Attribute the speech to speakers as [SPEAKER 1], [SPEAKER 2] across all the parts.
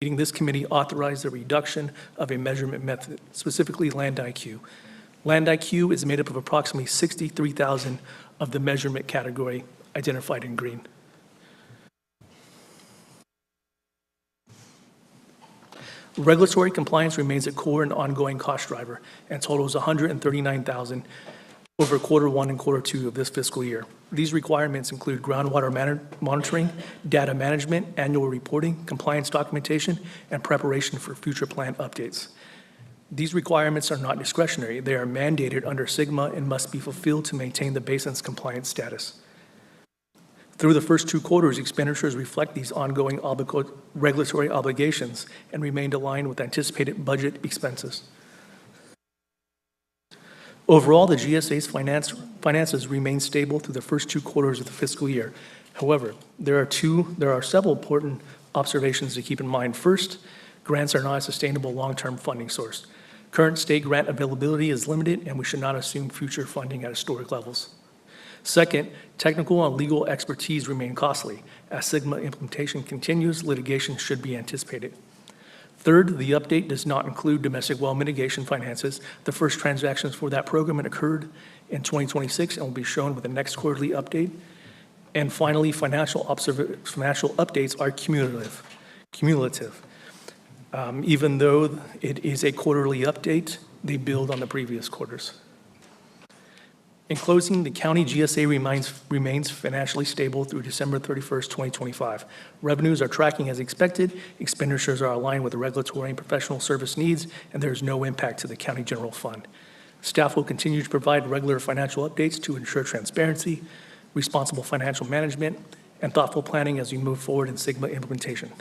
[SPEAKER 1] This committee authorized the reduction of a measurement method, specifically Land IQ. Land IQ is made up of approximately 63,000 of the measurement category identified in green. Regulatory compliance remains a core and ongoing cost driver and totals $139,000 over Q1 and Q2 of this fiscal year. These requirements include groundwater monitoring, data management, annual reporting, compliance documentation, and preparation for future plant updates. These requirements are not discretionary. They are mandated under SGMA and must be fulfilled to maintain the basin's compliance status. Through the first 2 quarters, expenditures reflect these ongoing regulatory obligations and remained aligned with anticipated budget expenses. Overall, the GSA's finances remain stable through the first 2 quarters of the fiscal year. However, there are several important observations to keep in mind. First, grants are not a sustainable long-term funding source. Current state grant availability is limited, and we should not assume future funding at historic levels. Second, technical and legal expertise remain costly. As SGMA implementation continues, litigation should be anticipated. Third, the update does not include domestic well mitigation finances. The first transactions for that program occurred in 2026 and will be shown with the next quarterly update. And finally, financial updates are cumulative. Even though it is a quarterly update, they build on the previous quarters. In closing, the county GSA remains financially stable through December 31st, 2025. Revenues are tracking as expected, expenditures are aligned with the regulatory and professional service needs, and there is no impact to the county general fund. Staff will continue to provide regular financial updates to ensure transparency, responsible financial management, and thoughtful planning as we move forward in SGMA implementation.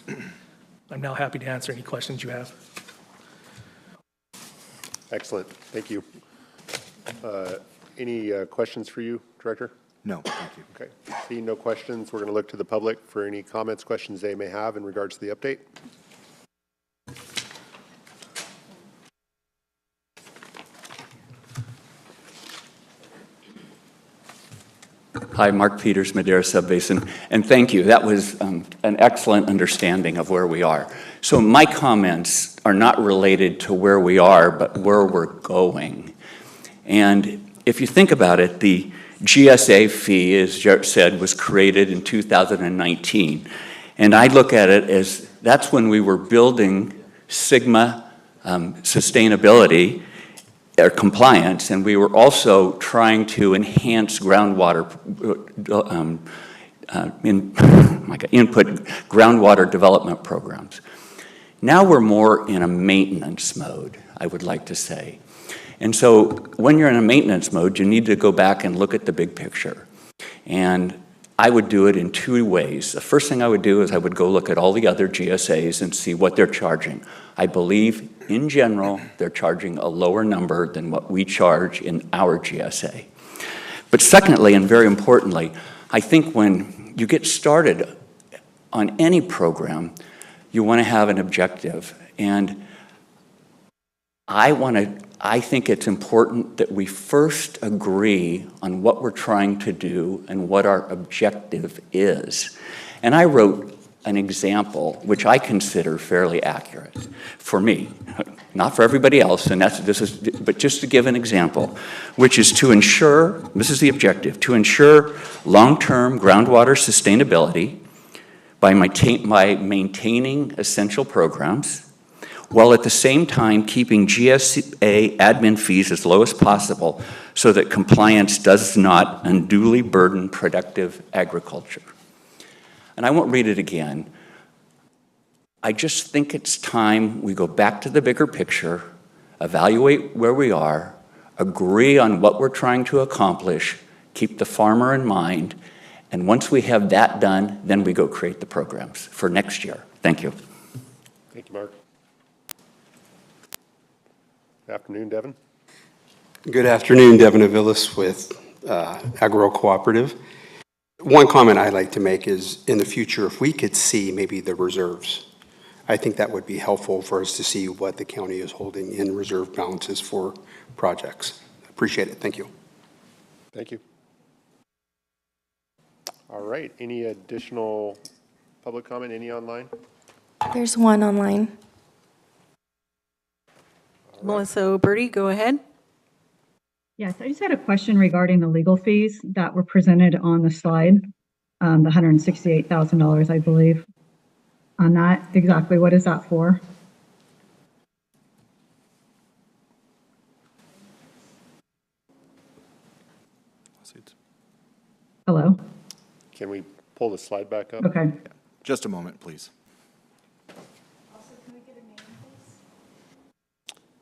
[SPEAKER 1] I'm now happy to answer any questions you have.
[SPEAKER 2] Excellent. Thank you. Any questions for you, Director?
[SPEAKER 3] No, thank you.
[SPEAKER 2] Okay. Seeing no questions, we're going to look to the public for any comments, questions they may have in regards to the update.
[SPEAKER 4] Hi, Mark Peters, Madera Subbasin, and thank you. That was an excellent understanding of where we are. So my comments are not related to where we are, but where we're going. And if you think about it, the GSA fee, as Jared said, was created in 2019. And I look at it as that's when we were building SGMA sustainability or compliance, and we were also trying to enhance groundwater input groundwater development programs. Now we're more in a maintenance mode, I would like to say. And so when you're in a maintenance mode, you need to go back and look at the big picture. And I would do it in 2 ways. The first thing I would do is I would go look at all the other GSAs and see what they're charging. I believe, in general, they're charging a lower number than what we charge in our GSA. But secondly, and very importantly, I think when you get started on any program, you want to have an objective. And I think it's important that we first agree on what we're trying to do and what our objective is. And I wrote an example which I consider fairly accurate for me, not for everybody else, and but just to give an example, which is to ensure, this is the objective, to ensure long-term groundwater sustainability by maintaining essential programs, while at the same time keeping GSA admin fees as low as possible so that compliance does not unduly burden productive agriculture. And I won't read it again. I just think it's time we go back to the bigger picture, evaluate where we are, agree on what we're trying to accomplish, keep the farmer in mind, and once we have that done, then we go create the programs for next year. Thank you.
[SPEAKER 2] Thank you, Mark. Afternoon, Devin.
[SPEAKER 5] Good afternoon, Devin Aviles with Agro Cooperative. One comment I'd like to make is in the future, if we could see maybe the reserves, I think that would be helpful for us to see what the county is holding in reserve balances for projects. Appreciate it. Thank you.
[SPEAKER 2] Thank you. All right. Any additional public comment? Any online?
[SPEAKER 3] There's one online.
[SPEAKER 6] Melissa O'Berty, go ahead.
[SPEAKER 7] Yes, I just had a question regarding the legal fees that were presented on the slide, the $168,000, I believe. On that, exactly what is that for? Hello?
[SPEAKER 2] Can we pull the slide back up?
[SPEAKER 7] Okay.
[SPEAKER 8] Just a moment, please.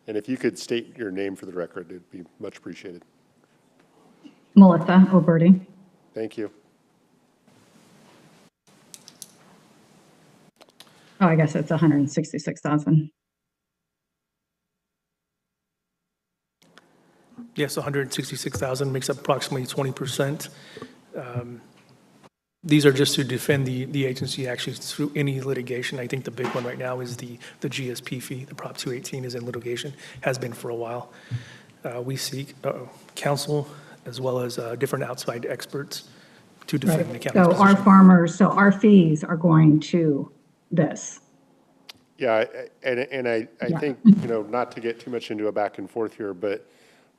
[SPEAKER 2] And if you could state your name for the record, it'd be much appreciated.
[SPEAKER 7] Melissa O'Berty.
[SPEAKER 2] Thank you.
[SPEAKER 7] Oh, I guess it's 166,000.
[SPEAKER 1] Yes, 166,000 makes up approximately 20%. These are just to defend the agency actually through any litigation. I think the big one right now is the GSP fee. The Prop 218 is in litigation, has been for a while. We seek counsel as well as different outside experts to defend the county's
[SPEAKER 7] So our
[SPEAKER 1] position.
[SPEAKER 7] farmers, so our fees are going to this.
[SPEAKER 2] Yeah, and I
[SPEAKER 7] Yeah.
[SPEAKER 2] think, not to get too much into a back and forth here, but,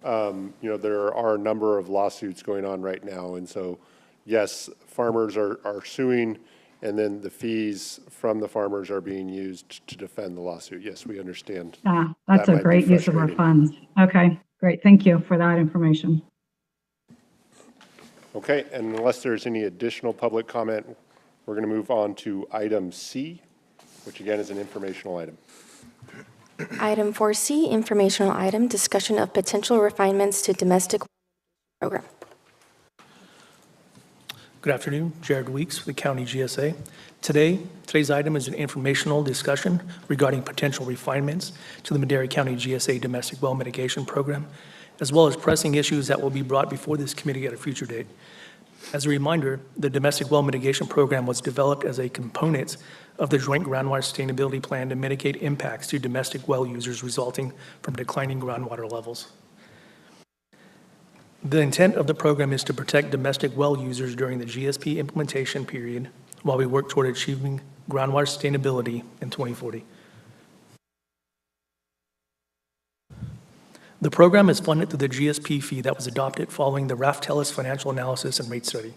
[SPEAKER 2] there are a number of lawsuits going on right now. And so, yes, farmers are suing, and then the fees from the farmers are being used to defend the lawsuit. Yes, we understand.
[SPEAKER 7] Yeah, that's
[SPEAKER 2] That
[SPEAKER 7] a
[SPEAKER 2] might be
[SPEAKER 7] great use of our
[SPEAKER 2] frustrating.
[SPEAKER 7] funds. Okay, great. Thank you for that information.
[SPEAKER 2] Okay, and unless there's any additional public comment, we're going to move on to item C, which again is an informational item.
[SPEAKER 3] Item 4C, informational item, discussion of potential refinements to domestic program.
[SPEAKER 1] Good afternoon, Jared Weeks with the County GSA. Today's item is an informational discussion regarding potential refinements to the Madera County GSA Domestic Well Mitigation Program, as well as pressing issues that will be brought before this committee at a future date. As a reminder, the Domestic Well Mitigation Program was developed as a component of the Joint Groundwater Sustainability Plan to mitigate impacts to domestic well users resulting from declining groundwater levels. The intent of the program is to protect domestic well users during the GSP implementation period while we work toward achieving groundwater sustainability in 2040. The program is funded through the GSP fee that was adopted following the Raftellus financial analysis and rate study.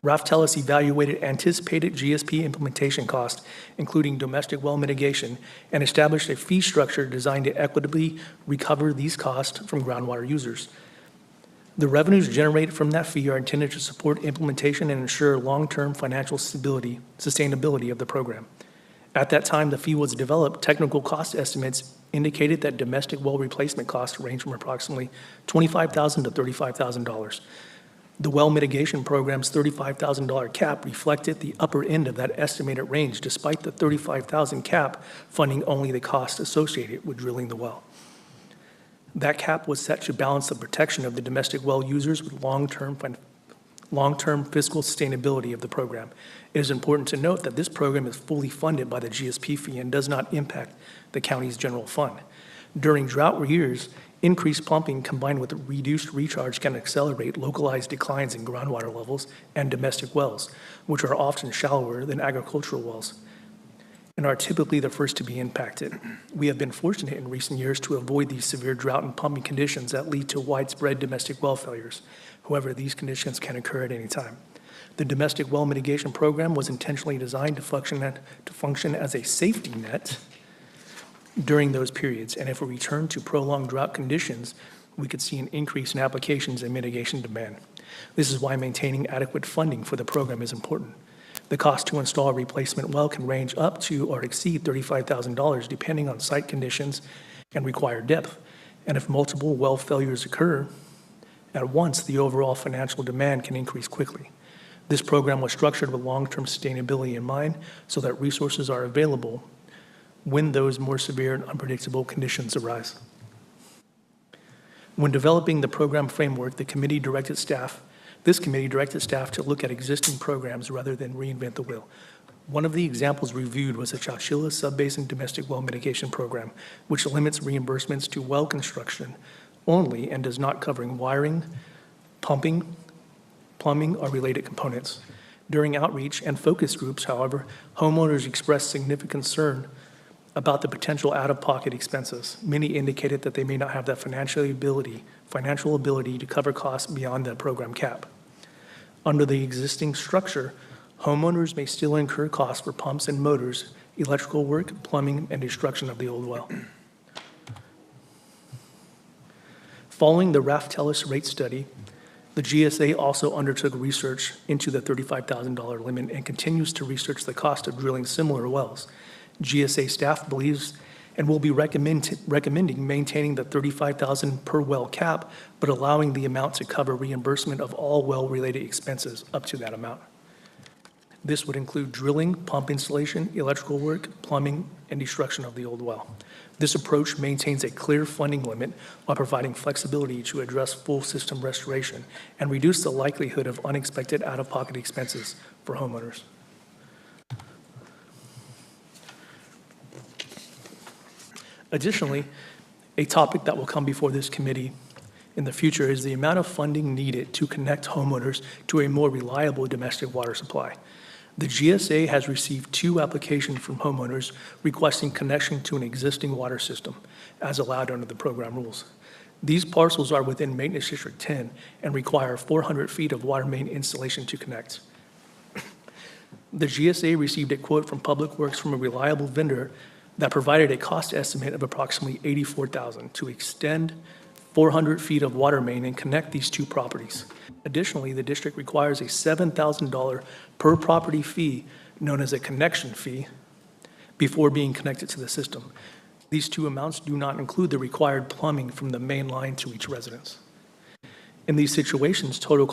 [SPEAKER 1] Raftellus evaluated anticipated GSP implementation costs, including domestic well mitigation, and established a fee structure designed to equitably recover these costs from groundwater users. The revenues generated from that fee are intended to support implementation and ensure long-term financial sustainability of the program. At that time the fee was developed, technical cost estimates indicated that domestic well replacement costs range from approximately $25,000 to $35,000. The well mitigation program's $35,000 cap reflected the upper end of that estimated range, despite the $35,000 cap funding only the cost associated with drilling the well. That cap was set to balance the protection of the domestic well users with long-term fiscal sustainability of the program. It is important to note that this program is fully funded by the GSP fee and does not impact the county's general fund. During drought years, increased pumping combined with reduced recharge can accelerate localized declines in groundwater levels and domestic wells, which are often shallower than agricultural wells and are typically the first to be impacted. We have been fortunate in recent years to avoid these severe drought and pumping conditions that lead to widespread domestic well failures. However, these conditions can occur at any time. The domestic well mitigation program was intentionally designed to function as a safety net during those periods, and if we return to prolonged drought conditions, we could see an increase in applications and mitigation demand. This is why maintaining adequate funding for the program is important. The cost to install a replacement well can range up to or exceed $35,000 depending on site conditions and required depth. And if multiple well failures occur at once, the overall financial demand can increase quickly. This program was structured with long-term sustainability in mind so that resources are available when those more severe and unpredictable conditions arise. When developing the program framework, this committee directed staff to look at existing programs rather than reinvent the wheel. One of the examples reviewed was the Chowchilla Subbasin Domestic Well Mitigation Program, which limits reimbursements to well construction only and does not cover wiring, pumping, plumbing, or related components. During outreach and focus groups, however, homeowners expressed significant concern about the potential out-of-pocket expenses. Many indicated that they may not have that financial ability to cover costs beyond the program cap. Under the existing structure, homeowners may still incur costs for pumps and motors, electrical work, plumbing, and destruction of the old well. Following the Raftellus rate study, the GSA also undertook research into the $35,000 limit and continues to research the cost of drilling similar wells. GSA staff believes and will be recommending maintaining the $35,000 per well cap, but allowing the amount to cover reimbursement of all well-related expenses up to that amount. This would include drilling, pump installation, electrical work, plumbing, and destruction of the old well. This approach maintains a clear funding limit while providing flexibility to address full system restoration and reduce the likelihood of unexpected out-of-pocket expenses for homeowners. Additionally, a topic that will come before this committee in the future is the amount of funding needed to connect homeowners to a more reliable domestic water supply. The GSA has received 2 applications from homeowners requesting connection to an existing water system, as allowed under the program rules. These parcels are within Maintenance District 10 and require 400 feet of water main installation to connect. The GSA received a quote from Public Works from a reliable vendor that provided a cost estimate of approximately $84,000 to extend 400 feet of water main and connect these 2 properties. Additionally, the district requires a $7,000 per property fee, known as a connection fee, before being connected to the system. These 2 amounts do not include the required plumbing from the main line to each residence. In these situations, total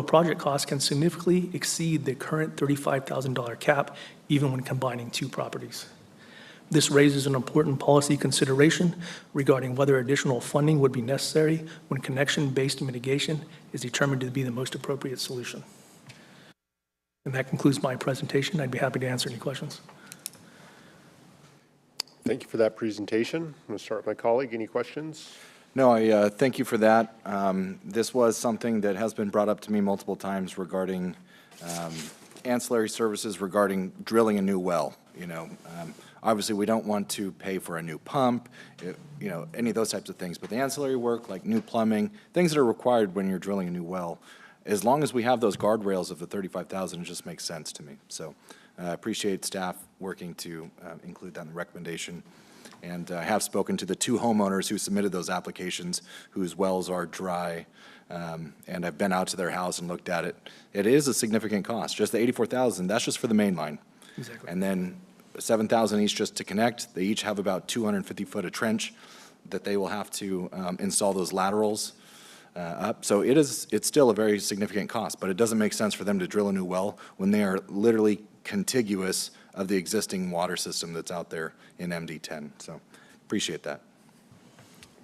[SPEAKER 1] project cost can significantly exceed the current $35,000 cap, even when combining 2 properties. This raises an important policy consideration regarding whether additional funding would be necessary when connection-based mitigation is determined to be the most appropriate solution. And that concludes my presentation. I'd be happy to answer any questions.
[SPEAKER 2] Thank you for that presentation. I'm going to start with my colleague. Any questions?
[SPEAKER 8] No, I thank you for that. This was something that has been brought up to me multiple times regarding ancillary services regarding drilling a new well. Obviously, we don't want to pay for a new pump, any of those types of things. But the ancillary work, like new plumbing, things that are required when you're drilling a new well, as long as we have those guardrails of the $35,000, it just makes sense to me. So I appreciate staff working to include that in the recommendation. And I have spoken to the 2 homeowners who submitted those applications whose wells are dry. And I've been out to their house and looked at it. It is a significant cost. Just the $84,000, that's just for the main line.
[SPEAKER 1] Exactly.
[SPEAKER 8] And then $7,000 each just to connect. They each have about 250 foot of trench that they will have to install those laterals up. So it's still a very significant cost, but it doesn't make sense for them to drill a new well when they are literally contiguous of the existing water system that's out there in MD10. So appreciate that.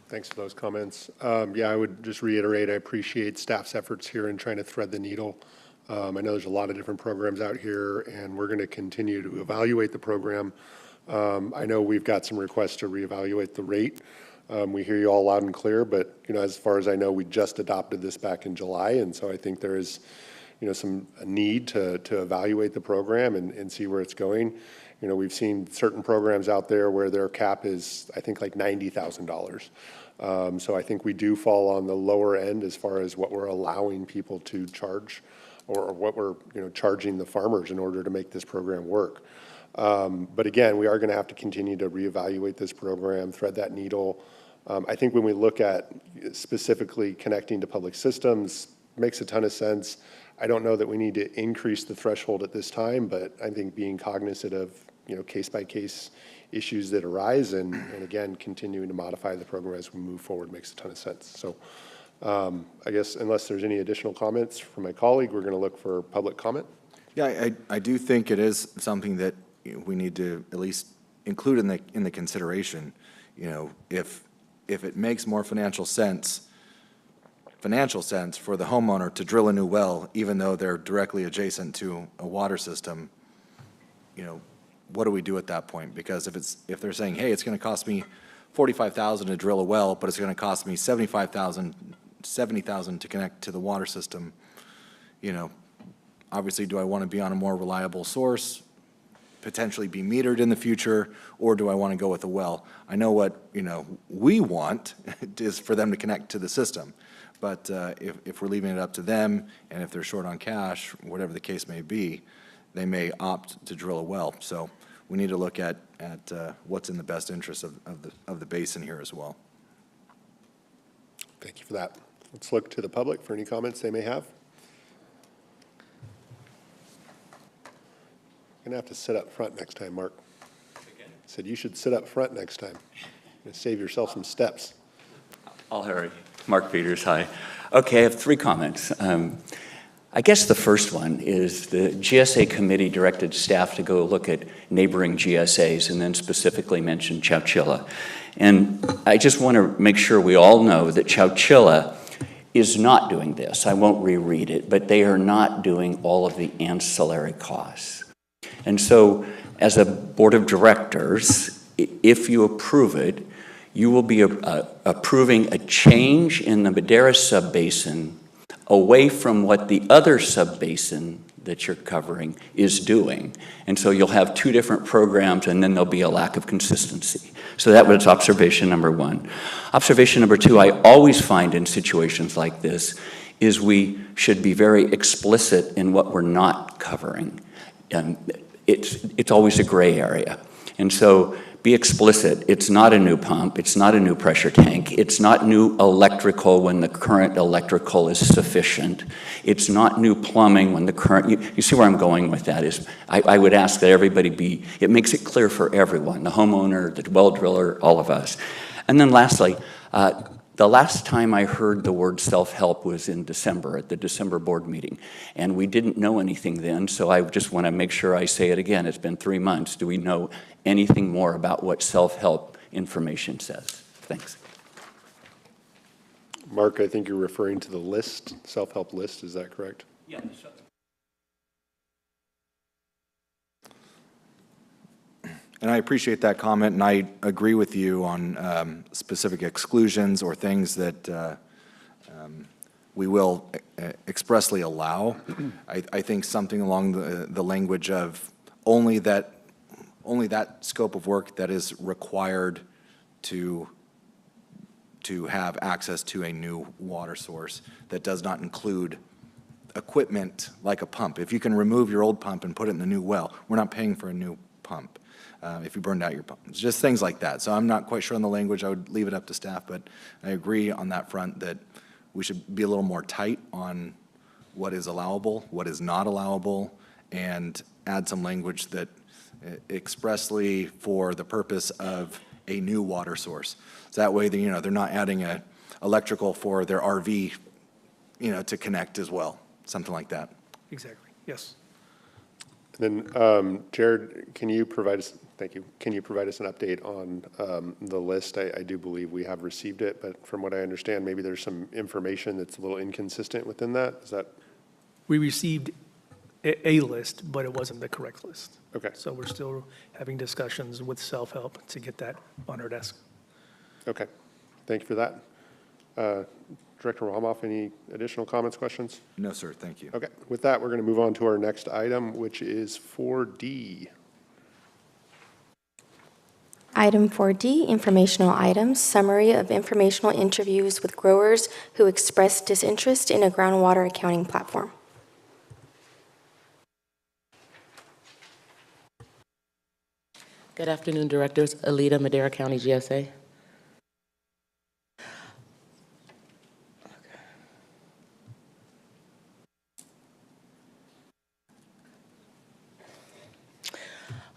[SPEAKER 2] Thanks for those comments. Yeah, I would just reiterate, I appreciate staff's efforts here in trying to thread the needle. I know there's a lot of different programs out here, and we're going to continue to evaluate the program. I know we've got some requests to reevaluate the rate. We hear you all loud and clear, but as far as I know, we just adopted this back in July, and so I think there is some need to evaluate the program and see where it's going. We've seen certain programs out there where their cap is, I think, like $90,000. So I think we do fall on the lower end as far as what we're allowing people to charge, or what we're charging the farmers in order to make this program work. But again, we are going to have to continue to reevaluate this program, thread that needle. I think when we look at specifically connecting to public systems, makes a ton of sense. I don't know that we need to increase the threshold at this time, but I think being cognizant of case-by-case issues that arise and again, continuing to modify the program as we move forward makes a ton of sense. So I guess unless there's any additional comments from my colleague, we're going to look for public comment.
[SPEAKER 8] Yeah, I do think it is something that we need to at least include in the consideration. If it makes more financial sense for the homeowner to drill a new well, even though they're directly adjacent to a water system, what do we do at that point? Because if they're saying, hey, it's going to cost me $45,000 to drill a well, but it's going to cost me $70,000 to connect to the water system, Obviously, do I want to be on a more reliable source, potentially be metered in the future, or do I want to go with a well? I know what, we want is for them to connect to the system. But if we're leaving it up to them, and if they're short on cash, whatever the case may be, they may opt to drill a well. So we need to look at what's in the best interest of the basin here as well.
[SPEAKER 2] Thank you for that. Let's look to the public for any comments they may have. You're going to have to sit up front next time, Mark. Said you should sit up front next time. And save yourself some steps.
[SPEAKER 4] I'll hurry. Mark Peters, hi. Okay, I have 3 comments. I guess the first one is the GSA committee directed staff to go look at neighboring GSAs and then specifically mention Chowchilla. And I just want to make sure we all know that Chowchilla is not doing this. I won't reread it, but they are not doing all of the ancillary costs. And so as a board of directors, if you approve it, you will be approving a change in the Madera subbasin away from what the other subbasin that you're covering is doing. And so you'll have 2 different programs, and then there'll be a lack of consistency. So that was observation number 1. Observation number 2, I always find in situations like this is we should be very explicit in what we're not covering. It's always a gray area. And so be explicit. It's not a new pump. It's not a new pressure tank. It's not new electrical when the current electrical is sufficient. It's not new plumbing when the current, you see where I'm going with that is I would ask that everybody it makes it clear for everyone, the homeowner, the well driller, all of us. And then lastly, the last time I heard the word self-help was in December, at the December board meeting. And we didn't know anything then, so I just want to make sure I say it again. It's been 3 months. Do we know anything more about what self-help information says? Thanks.
[SPEAKER 2] Mark, I think you're referring to the list, self-help list, is that correct?
[SPEAKER 4] Yeah.
[SPEAKER 8] And I appreciate that comment, and I agree with you on specific exclusions or things that we will expressly allow. I think something along the language of only that scope of work that is required to have access to a new water source that does not include equipment like a pump. If you can remove your old pump and put it in the new well, we're not paying for a new pump. If you burned out your pump. It's just things like that. So I'm not quite sure on the language. I would leave it up to staff, but I agree on that front that we should be a little more tight on what is allowable, what is not allowable, and add some language that expressly for the purpose of a new water source. So that way, they're not adding a electrical for their RV, to connect as well, something like that.
[SPEAKER 1] Exactly, yes.
[SPEAKER 2] Then, Jared, can you provide us, thank you, can you provide us an update on the list? I do believe we have received it, but from what I understand, maybe there's some information that's a little inconsistent within that. Is that?
[SPEAKER 1] We received a list, but it wasn't the correct list.
[SPEAKER 2] Okay.
[SPEAKER 1] So we're still having discussions with self-help to get that on our desk.
[SPEAKER 2] Okay, thank you for that. Director Rahamoff, any additional comments, questions?
[SPEAKER 8] No, sir, thank you.
[SPEAKER 2] Okay, with that, we're going to move on to our next item, which is 4D.
[SPEAKER 3] Item 4D, informational items, summary of informational interviews with growers who expressed disinterest in a groundwater accounting platform.
[SPEAKER 9] Good afternoon, Directors. Alita, Madera County GSA.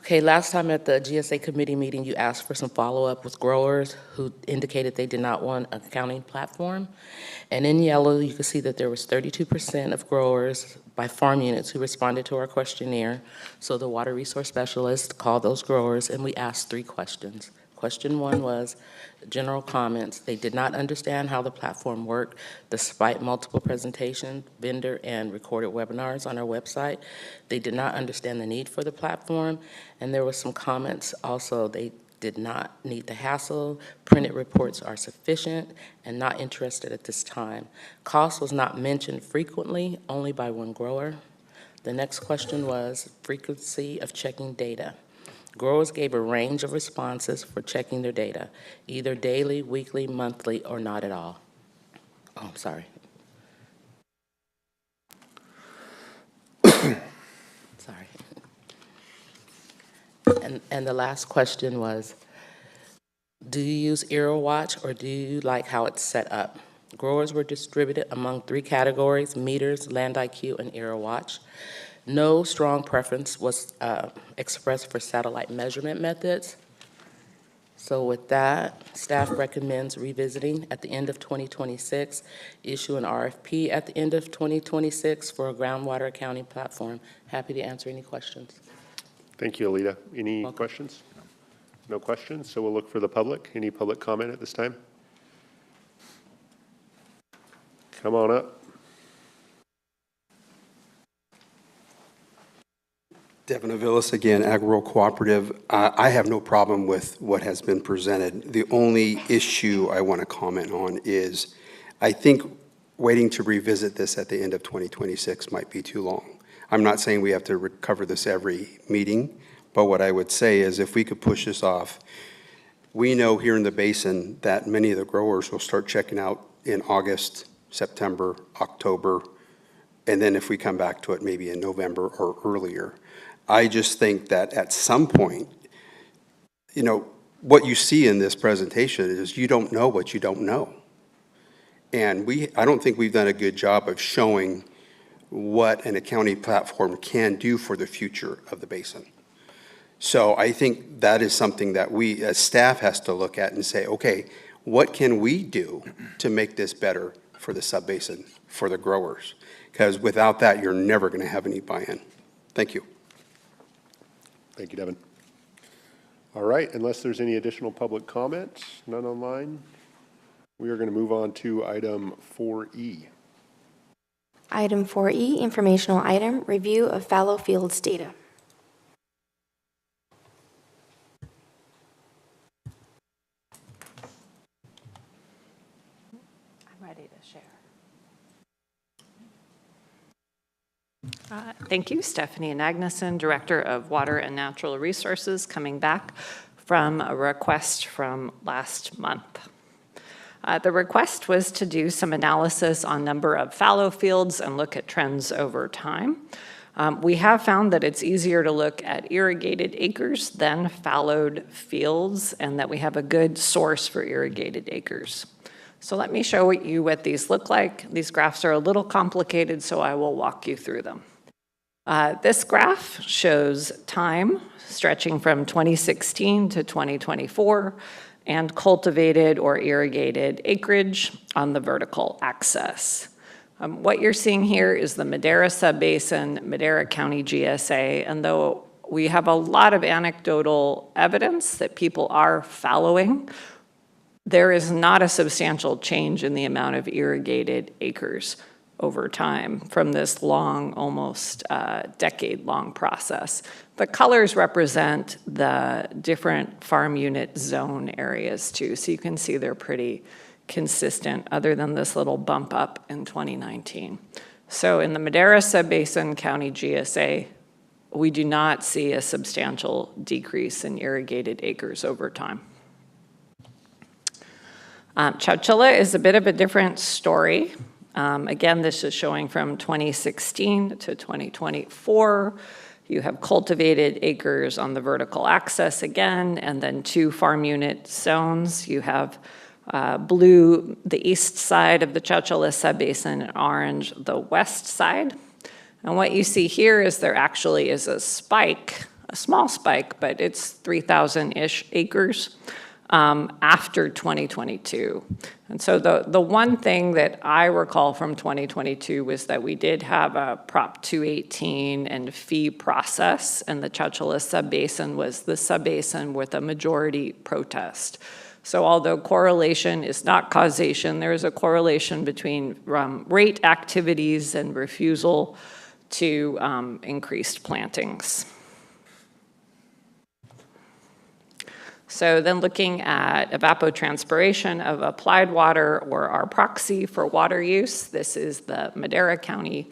[SPEAKER 9] Okay, last time at the GSA committee meeting, you asked for some follow-up with growers who indicated they did not want an accounting platform. And in yellow, you can see that there was 32% of growers by farm units who responded to our questionnaire. So the water resource specialist called those growers and we asked 3 questions. Question 1 was general comments. They did not understand how the platform worked despite multiple presentations, vendor and recorded webinars on our website. They did not understand the need for the platform. And there were some comments also. They did not need the hassle. Printed reports are sufficient and not interested at this time. Cost was not mentioned frequently, only by one grower. The next question was frequency of checking data. Growers gave a range of responses for checking their data, either daily, weekly, monthly, or not at all. Oh, I'm sorry. Sorry. And the last question was, do you use EROWatch or do you like how it's set up? Growers were distributed among 3 categories: meters, Land IQ, and EROWatch. No strong preference was expressed for satellite measurement methods. So with that, staff recommends revisiting at the end of 2026, issue an RFP at the end of 2026 for a groundwater accounting platform. Happy to answer any questions.
[SPEAKER 2] Thank you, Alita. Any questions? No questions, so we'll look for the public. Any public comment at this time? Come on up.
[SPEAKER 5] Devin Avilas again, Agro Cooperative. I have no problem with what has been presented. The only issue I want to comment on is I think waiting to revisit this at the end of 2026 might be too long. I'm not saying we have to cover this every meeting, but what I would say is if we could push this off, we know here in the basin that many of the growers will start checking out in August, September, October, and then if we come back to it maybe in November or earlier. I just think that at some point, you know, what you see in this presentation is you don't know what you don't know. And I don't think we've done a good job of showing what an accounting platform can do for the future of the basin. So I think that is something that we as staff has to look at and say, okay, what can we do to make this better for the subbasin, for the growers? Because without that, you're never going to have any buy-in. Thank you.
[SPEAKER 2] Thank you, Devin. All right, unless there's any additional public comment, none online, we are going to move on to item 4E.
[SPEAKER 3] Item 4E, informational item, review of fallow fields data.
[SPEAKER 10] I'm ready to share. Thank you, Stephanie Agneson, Director of Water and Natural Resources, coming back from a request from last month. The request was to do some analysis on number of fallow fields and look at trends over time. We have found that it's easier to look at irrigated acres than fallowed fields, and that we have a good source for irrigated acres. So let me show you what these look like. These graphs are a little complicated, so I will walk you through them. This graph shows time stretching from 2016 to 2024 and cultivated or irrigated acreage on the vertical axis. What you're seeing here is the Madera Subbasin, Madera County GSA, and though we have a lot of anecdotal evidence that people are fallowing, there is not a substantial change in the amount of irrigated acres over time from this long, almost decade-long process. The colors represent the different farm unit zone areas too, so you can see they're pretty consistent other than this little bump up in 2019. So in the Madera Subbasin County GSA, we do not see a substantial decrease in irrigated acres over time. Chowchilla is a bit of a different story. Again, this is showing from 2016 to 2024. You have cultivated acres on the vertical axis again, and then 2 farm unit zones. You have blue, the east side of the Chowchilla Subbasin, and orange, the west side. And what you see here is there actually is a spike, a small spike, but it's 3,000-ish acres after 2022. And so the one thing that I recall from 2022 was that we did have a Prop 218 and fee process, and the Chowchilla Subbasin was the subbasin with a majority protest. So although correlation is not causation, there is a correlation between rate activities and refusal to increased plantings. So then looking at evapotranspiration of applied water, or our proxy for water use, this is the Madera County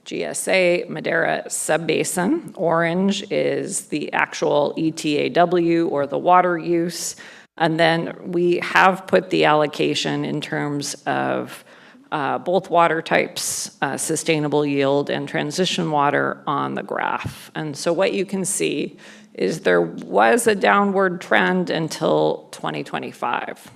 [SPEAKER 10] GSA Madera Subbasin. Orange is the actual ETAW, or the water use. And then we have put the allocation in terms of both water types, sustainable yield and transition water, on the graph. And so what you can see is there was a downward trend until 2025.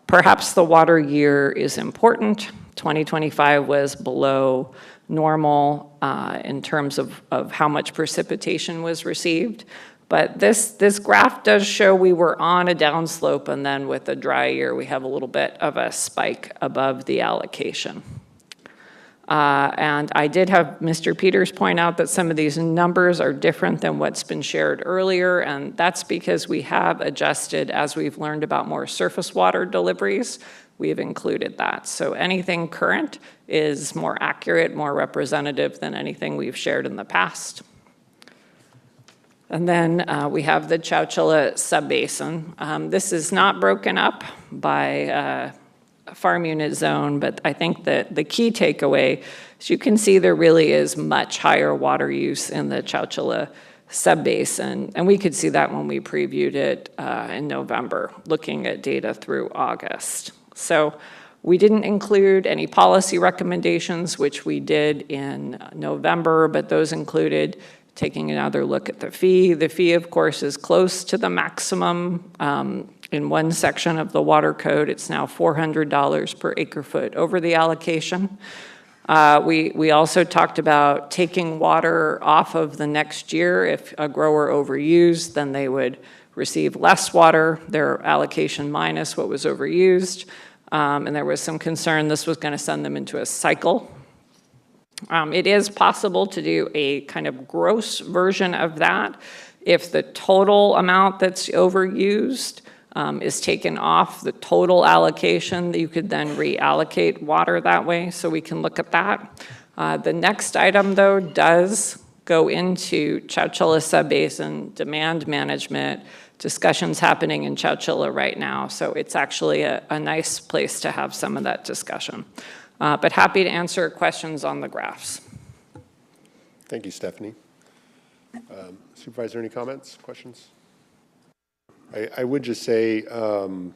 [SPEAKER 10] Perhaps the water year is important. 2025 was below normal in terms of how much precipitation was received. But this graph does show we were on a downslope, and then with a dry year, we have a little bit of a spike above the allocation. And I did have Mr. Peters point out that some of these numbers are different than what's been shared earlier, and that's because we have adjusted as we've learned about more surface water deliveries. We've included that. So anything current is more accurate, more representative than anything we've shared in the past. And then we have the Chowchilla Subbasin. This is not broken up by farm unit zone, but I think that the key takeaway is you can see there really is much higher water use in the Chowchilla Subbasin, and we could see that when we previewed it in November, looking at data through August. So we didn't include any policy recommendations, which we did in November, but those included taking another look at the fee. The fee, of course, is close to the maximum. In one section of the water code, it's now $400 per acre foot over the allocation. We also talked about taking water off of the next year. If a grower overused, then they would receive less water, their allocation minus what was overused. And there was some concern this was going to send them into a cycle. It is possible to do a kind of gross version of that. If the total amount that's overused is taken off the total allocation, you could then reallocate water that way, so we can look at that. The next item, though, does go into Chowchilla Subbasin demand management. Discussions happening in Chowchilla right now, so it's actually a nice place to have some of that discussion. But happy to answer questions on the graphs.
[SPEAKER 2] Thank you, Stephanie. Supervisor, any comments, questions? I would just say, that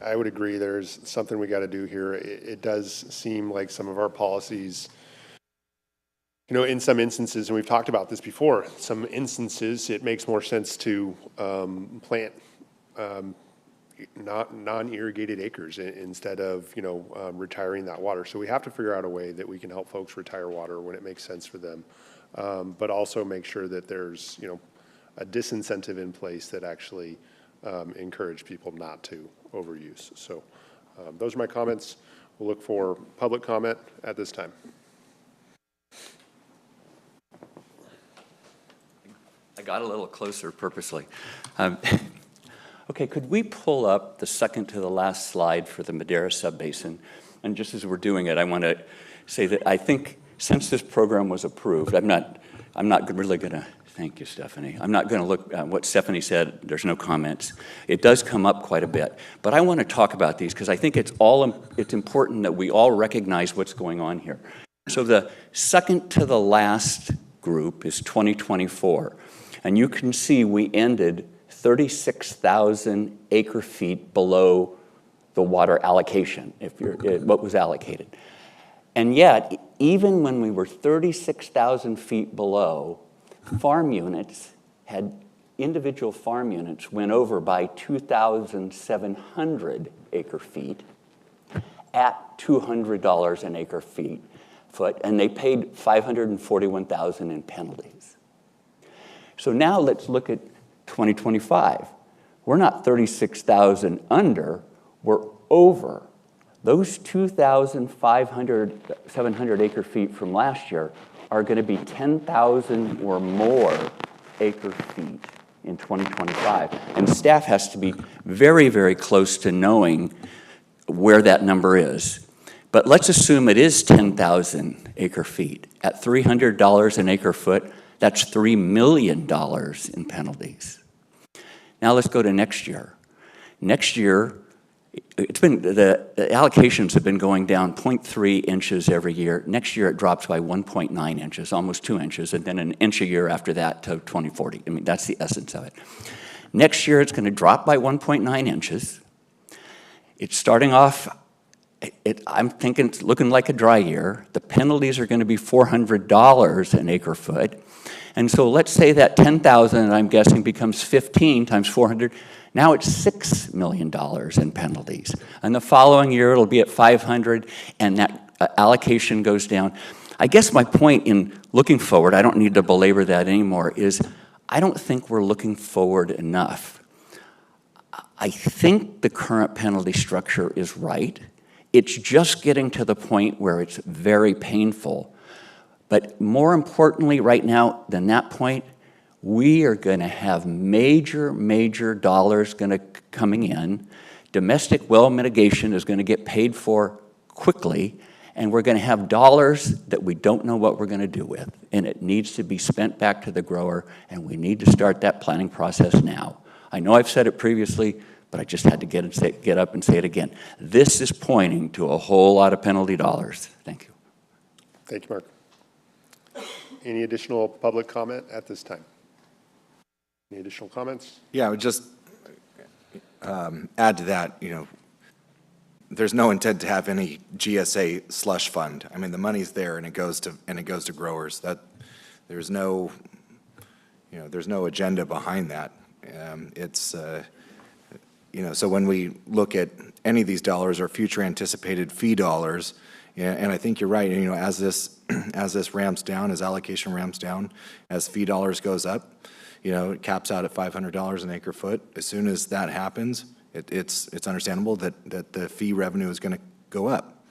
[SPEAKER 2] I would agree there's something we got to do here. It does seem like some of our policies, in some instances, and we've talked about this before, some instances it makes more sense to plant non-irrigated acres instead of, retiring that water. So we have to figure out a way that we can help folks retire water when it makes sense for them, but also make sure that there's, a disincentive in place that actually encourage people not to overuse. So those are my comments. We'll look for public comment at this time.
[SPEAKER 4] I got a little closer purposely. Okay, could we pull up the second to the last slide for the Madera Subbasin? And just as we're doing it, I want to say that I think since this program was approved, I'm not really going to, thank you, Stephanie. I'm not going to look at what Stephanie said. There's no comments. It does come up quite a bit. But I want to talk about these because I think it's important that we all recognize what's going on here. So the second to the last group is 2024. And you can see we ended 36,000 acre feet below the water allocation, what was allocated. And yet, even when we were 36,000 feet below, individual farm units went over by 2,700 acre feet at $200 an acre foot, and they paid $541,000 in penalties. So now let's look at 2025. We're not 36,000 under, we're over. Those 2,700 acre feet from last year are going to be 10,000 or more acre feet in 2025. And staff has to be very, very close to knowing where that number is. But let's assume it is 10,000 acre feet. At $300 an acre foot, that's $3 million in penalties. Now let's go to next year. Next year, the allocations have been going down 0.3 inches every year. Next year, it drops by 1.9 inches, almost 2 inches, and then an inch a year after that to 2040. I mean, that's the essence of it. Next year, it's going to drop by 1.9 inches. It's starting off, I'm thinking it's looking like a dry year. The penalties are going to be $400 an acre foot. And so let's say that 10,000, I'm guessing, becomes 15 times 400. Now it's $6 million in penalties. And the following year, it'll be at 500, and that allocation goes down. I guess my point in looking forward, I don't need to belabor that anymore, is I don't think we're looking forward enough. I think the current penalty structure is right. It's just getting to the point where it's very painful. But more importantly right now than that point, we are going to have major dollars coming in. Domestic well mitigation is going to get paid for quickly, and we're going to have dollars that we don't know what we're going to do with. And it needs to be spent back to the grower, and we need to start that planning process now. I know I've said it previously, but I just had to get up and say it again. This is pointing to a whole lot of penalty dollars. Thank you.
[SPEAKER 2] Thank you, Mark. Any additional public comment at this time? Any additional comments?
[SPEAKER 8] Yeah, I would just add to that, you know, there's no intent to have any GSA slush fund. I mean, the money's there and it goes to growers. That there's no, you know, there's no agenda behind that. You know, so when we look at any of these dollars or future anticipated fee dollars, yeah, and I think you're right, you know, as this ramps down, as allocation ramps down, as fee dollars goes up, you know, it caps out at $500 an acre foot. As soon as that happens, it's understandable that the fee revenue is going to go up.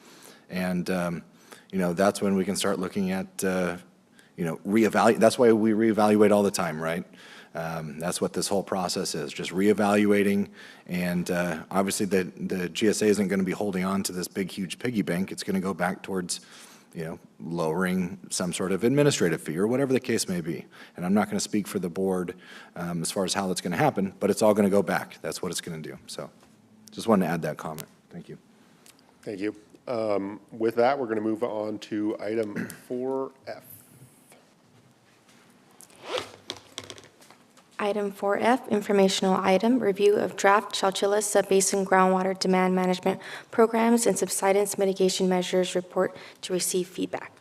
[SPEAKER 8] And, you know, that's when we can start looking at, you know, reevaluate. That's why we reevaluate all the time, right? That's what this whole process is, just reevaluating. And obviously the GSA isn't going to be holding on to this big, huge piggy bank. It's going to go back towards, you know, lowering some sort of administrative fee or whatever the case may be. And I'm not going to speak for the board as far as how that's going to happen, but it's all going to go back. That's what it's going to do. So just wanted to add that comment. Thank you.
[SPEAKER 2] Thank you. With that, we're going to move on to item 4F.
[SPEAKER 3] Item 4F, informational item, review of draft Chowchilla Subbasin Groundwater Demand Management Programs and Subsidence Mitigation Measures report to receive feedback.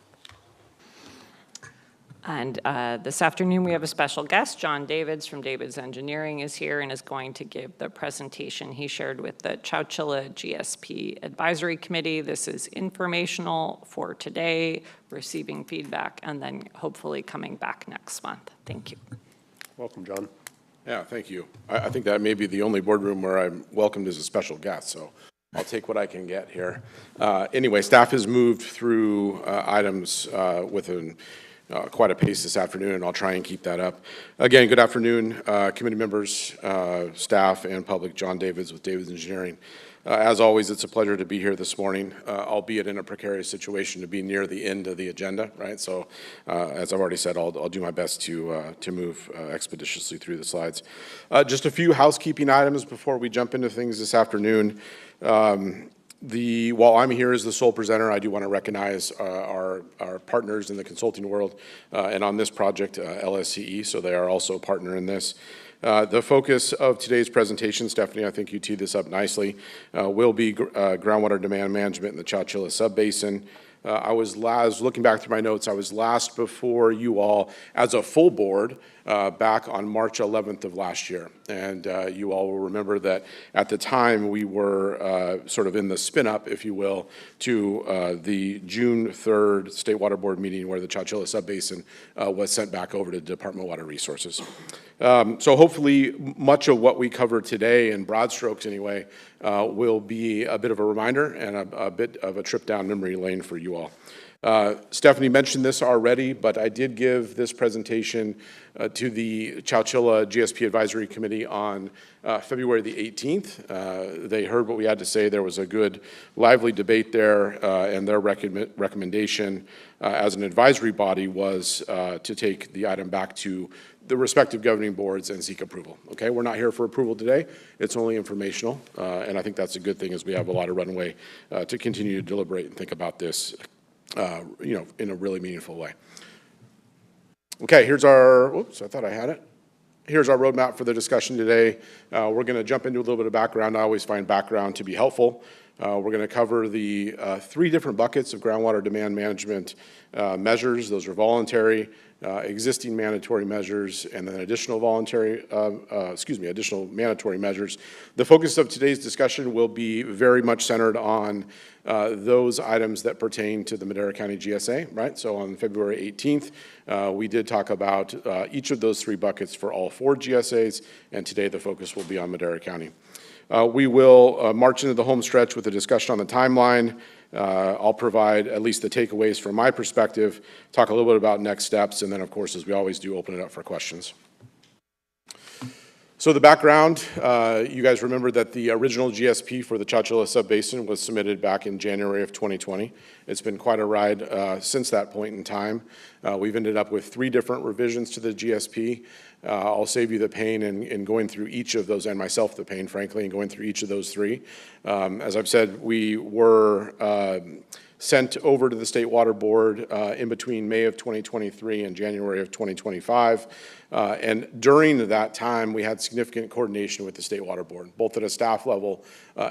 [SPEAKER 10] And this afternoon, we have a special guest. John Davids from Davids Engineering is here and is going to give the presentation he shared with the Chowchilla GSP Advisory Committee. This is informational for today, receiving feedback, and then hopefully coming back next month. Thank you.
[SPEAKER 2] Welcome, John.
[SPEAKER 11] Yeah, thank you. I think that may be the only boardroom where I'm welcomed as a special guest, so I'll take what I can get here. Anyway, staff has moved through items with quite a pace this afternoon, and I'll try and keep that up. Again, good afternoon, committee members, staff, and public. John Davids with Davids Engineering. As always, it's a pleasure to be here this morning, albeit in a precarious situation to be near the end of the agenda, right? So, as I've already said, I'll do my best to move expeditiously through the slides. Just a few housekeeping items before we jump into things this afternoon. While I'm here as the sole presenter, I do want to recognize our partners in the consulting world and on this project, LSCE, so they are also a partner in this. The focus of today's presentation, Stephanie, I think you teed this up nicely, will be groundwater demand management in the Chowchilla Subbasin. I was looking back through my notes, I was last before you all as a full board back on March 11th of last year. And you all will remember that at the time we were sort of in the spin-up, if you will, to the June 3rd State Water Board meeting where the Chowchilla Subbasin was sent back over to the Department of Water Resources. So hopefully much of what we cover today, in broad strokes anyway, will be a bit of a reminder and a bit of a trip down memory lane for you all. Stephanie mentioned this already, but I did give this presentation to the Chowchilla GSP Advisory Committee on February the 18th. They heard what we had to say. There was a good, lively debate there, and their recommendation as an advisory body was to take the item back to the respective governing boards and seek approval. Okay, we're not here for approval today. It's only informational, and I think that's a good thing, as we have a lot of runway to continue to deliberate and think about this in a really meaningful way. Okay, here's our, whoops, I thought I had it. Here's our roadmap for the discussion today. We're going to jump into a little bit of background. I always find background to be helpful. We're going to cover the 3 different buckets of groundwater demand management measures. Those are voluntary, existing mandatory measures, and then additional additional mandatory measures. The focus of today's discussion will be very much centered on those items that pertain to the Madera County GSA, right? So on February 18th, we did talk about each of those 3 buckets for all 4 GSAs, and today the focus will be on Madera County. We will march into the home stretch with a discussion on the timeline. I'll provide at least the takeaways from my perspective, talk a little bit about next steps, and then, of course, as we always do, open it up for questions. So the background, you guys remember that the original GSP for the Chowchilla Subbasin was submitted back in January of 2020. It's been quite a ride since that point in time. We've ended up with 3 different revisions to the GSP. I'll save you the pain in going through each of those, and myself the pain, frankly, in going through each of those 3. As I've said, we were sent over to the State Water Board in between May of 2023 and January of 2025. And during that time, we had significant coordination with the State Water Board, both at a staff level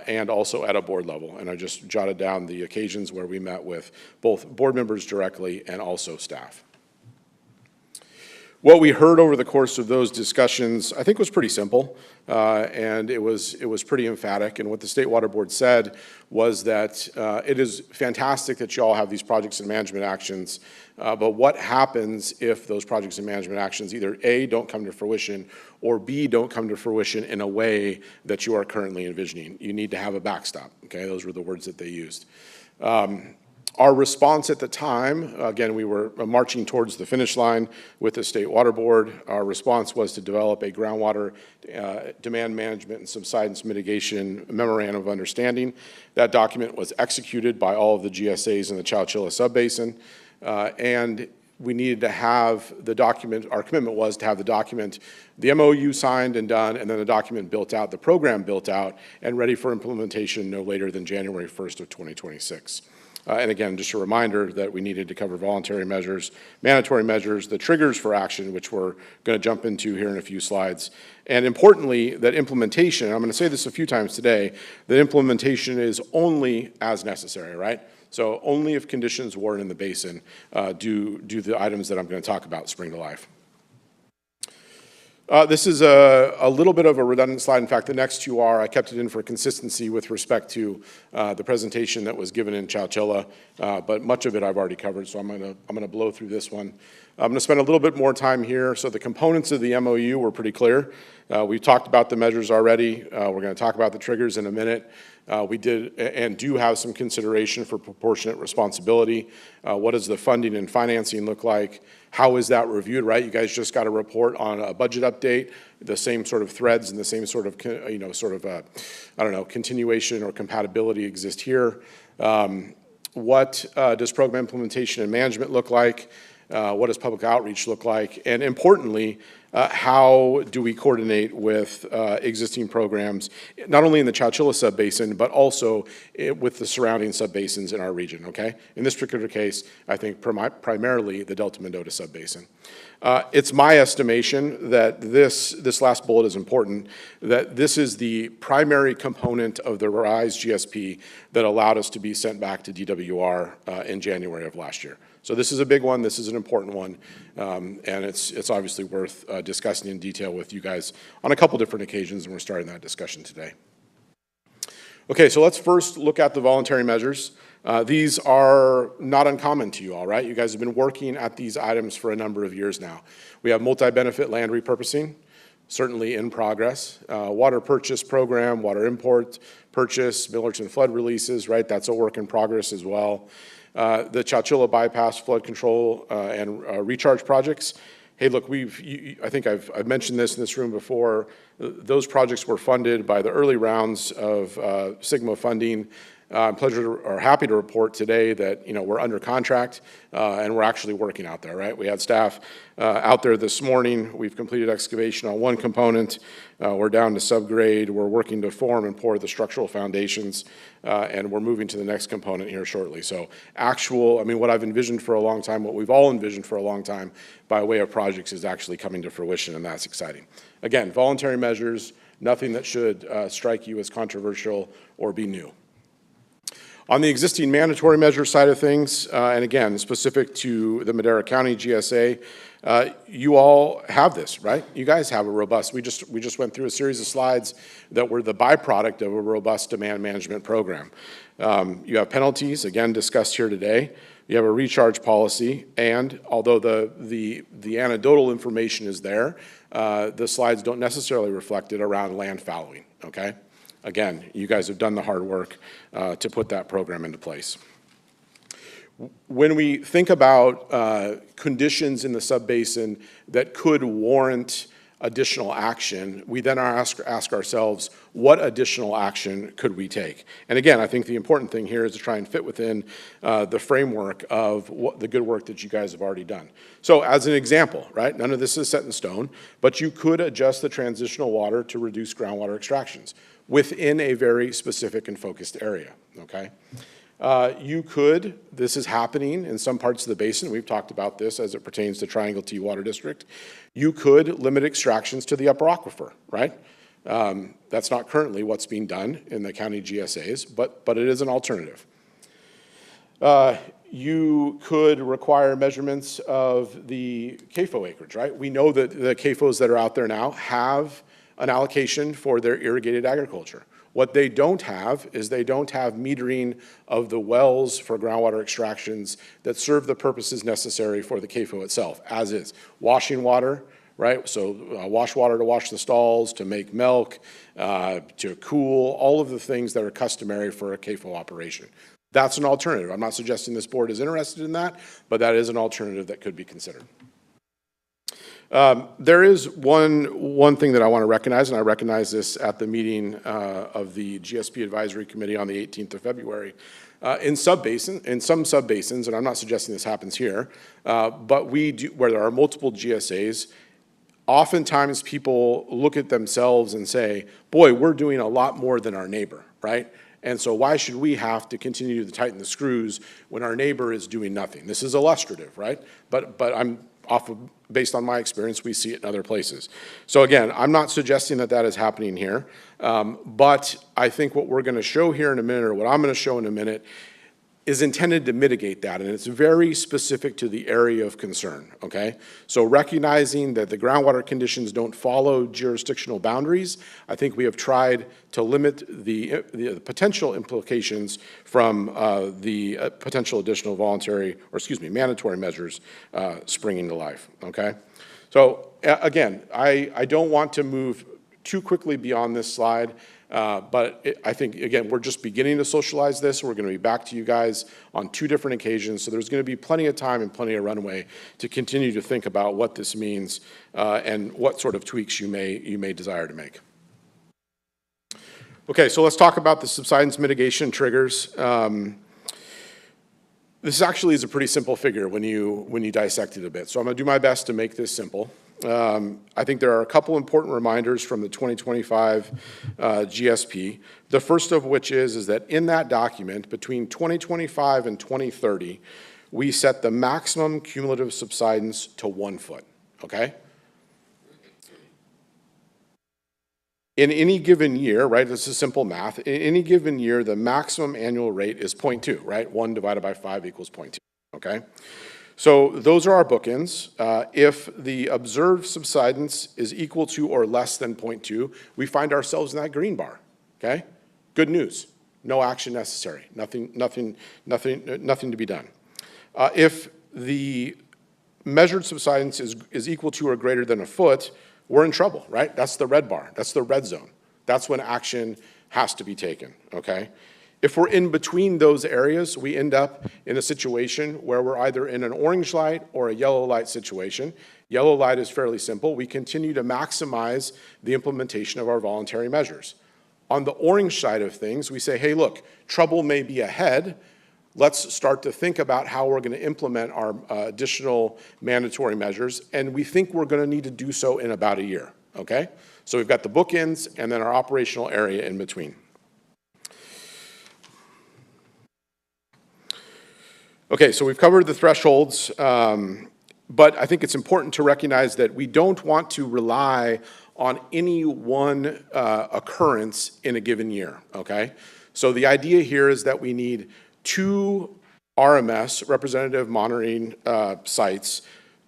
[SPEAKER 11] and also at a board level. And I just jotted down the occasions where we met with both board members directly and also staff. What we heard over the course of those discussions, I think, was pretty simple, and it was pretty emphatic. And what the State Water Board said was that it is fantastic that you all have these projects and management actions, but what happens if those projects and management actions either A, don't come to fruition, or B, don't come to fruition in a way that you are currently envisioning? You need to have a backstop, okay? Those were the words that they used. Our response at the time, again, we were marching towards the finish line with the State Water Board. Our response was to develop a groundwater demand management and subsidence mitigation memorandum of understanding. That document was executed by all of the GSAs in the Chowchilla Subbasin, and we needed to have the document, our commitment was to have the document, the MOU signed and done, and then the document built out, the program built out, and ready for implementation no later than January 1st of 2026. And again, just a reminder that we needed to cover voluntary measures, mandatory measures, the triggers for action, which we're going to jump into here in a few slides. And importantly, that implementation, and I'm going to say this a few times today, that implementation is only as necessary, right? So only if conditions warrant in the basin do the items that I'm going to talk about spring to life. This is a little bit of a redundant slide. In fact, the next 2 are, I kept it in for consistency with respect to the presentation that was given in Chowchilla, but much of it I've already covered, so I'm gonna blow through this one. I'm gonna spend a little bit more time here. So the components of the MOU were pretty clear. We've talked about the measures already. We're gonna talk about the triggers in a minute. We did and do have some consideration for proportionate responsibility. What does the funding and financing look like? How is that reviewed, right? You guys just got a report on a budget update, the same sort of threads and the same sort of, continuation or compatibility exist here. What does program implementation and management look like? What does public outreach look like? And importantly, how do we coordinate with existing programs, not only in the Chowchilla Subbasin, but also with the surrounding subbasins in our region, okay? In this particular case, I think primarily the Delta Mendota Subbasin. It's my estimation that this last bullet is important, that this is the primary component of the RISE GSP that allowed us to be sent back to DWR in January of last year. So this is a big one, this is an important one, and it's obviously worth discussing in detail with you guys on a couple different occasions, and we're starting that discussion today. Okay, so let's first look at the voluntary measures. These are not uncommon to you all, right? You guys have been working at these items for a number of years now. We have multi-benefit land repurposing, certainly in progress. Water purchase program, water import purchase, Millerton flood releases, right? That's a work in progress as well. The Chowchilla Bypass Flood Control and Recharge projects. Hey, look, I think I've mentioned this in this room before. Those projects were funded by the early rounds of Sigma funding. I'm happy to report today that, we're under contract and we're actually working out there, right? We had staff out there this morning. We've completed excavation on one component. We're down to subgrade. We're working to form and pour the structural foundations, and we're moving to the next component here shortly. So what I've envisioned for a long time, what we've all envisioned for a long time by way of projects is actually coming to fruition, and that's exciting. Again, voluntary measures, nothing that should strike you as controversial or be new. On the existing mandatory measure side of things, and again, specific to the Madera County GSA, you all have this, right? You guys have a robust, we just went through a series of slides that were the byproduct of a robust demand management program. You have penalties, again, discussed here today. You have a recharge policy, and although the anecdotal information is there, the slides don't necessarily reflect it around land fallowing, okay? Again, you guys have done the hard work to put that program into place. When we think about conditions in the subbasin that could warrant additional action, we then ask ourselves, what additional action could we take? And again, I think the important thing here is to try and fit within the framework of the good work that you guys have already done. So as an example, right, none of this is set in stone, but you could adjust the transitional water to reduce groundwater extractions within a very specific and focused area, okay? This is happening in some parts of the basin. We've talked about this as it pertains to Triangle T Water District. You could limit extractions to the upper aquifer, right? That's not currently what's being done in the county GSAs, but it is an alternative. You could require measurements of the CAFO acreage, right? We know that the CAFOs that are out there now have an allocation for their irrigated agriculture. What they don't have is they don't have metering of the wells for groundwater extractions that serve the purposes necessary for the CAFO itself, as is. Washing water, right? So wash water to wash the stalls, to make milk, to cool, all of the things that are customary for a CAFO operation. That's an alternative. I'm not suggesting this board is interested in that, but that is an alternative that could be considered. There is one thing that I want to recognize, and I recognize this at the meeting of the GSP Advisory Committee on the 18th of February. In some subbasins, and I'm not suggesting this happens here, but where there are multiple GSAs, oftentimes people look at themselves and say, boy, we're doing a lot more than our neighbor, right? And so why should we have to continue to tighten the screws when our neighbor is doing nothing? This is illustrative, right? But I'm based on my experience, we see it in other places. So again, I'm not suggesting that is happening here, but I think what we're going to show here in a minute, or what I'm going to show in a minute, is intended to mitigate that, and it's very specific to the area of concern, okay? So recognizing that the groundwater conditions don't follow jurisdictional boundaries, I think we have tried to limit the potential implications from the potential additional mandatory measures springing to life, okay? So again, I don't want to move too quickly beyond this slide. But I think, again, we're just beginning to socialize this. We're going to be back to you guys on 2 different occasions, so there's going to be plenty of time and plenty of runway to continue to think about what this means and what sort of tweaks you may desire to make. Okay, so let's talk about the subsidence mitigation triggers. This actually is a pretty simple figure when you dissect it a bit, so I'm going to do my best to make this simple. I think there are a couple important reminders from the 2025 GSP. The first of which is that in that document, between 2025 and 2030, we set the maximum cumulative subsidence to 1 foot, okay? In any given year, right, this is simple math, in any given year, the maximum annual rate is 0.2, right? 1 divided by 5 equals 0.2, okay? So those are our bookends. If the observed subsidence is equal to or less than 0.2, we find ourselves in that green bar, okay? Good news, no action necessary, nothing to be done. If the measured subsidence is equal to or greater than a foot, we're in trouble, right? That's the red bar, that's the red zone. That's when action has to be taken, okay? If we're in between those areas, we end up in a situation where we're either in an orange light or a yellow light situation. Yellow light is fairly simple. We continue to maximize the implementation of our voluntary measures. On the orange side of things, we say, hey, look, trouble may be ahead. Let's start to think about how we're going to implement our additional mandatory measures, and we think we're going to need to do so in about a year, okay? So we've got the bookends and then our operational area in between. Okay, so we've covered the thresholds, but I think it's important to recognize that we don't want to rely on any one occurrence in a given year, okay? So the idea here is that we need 2 RMS, representative monitoring sites,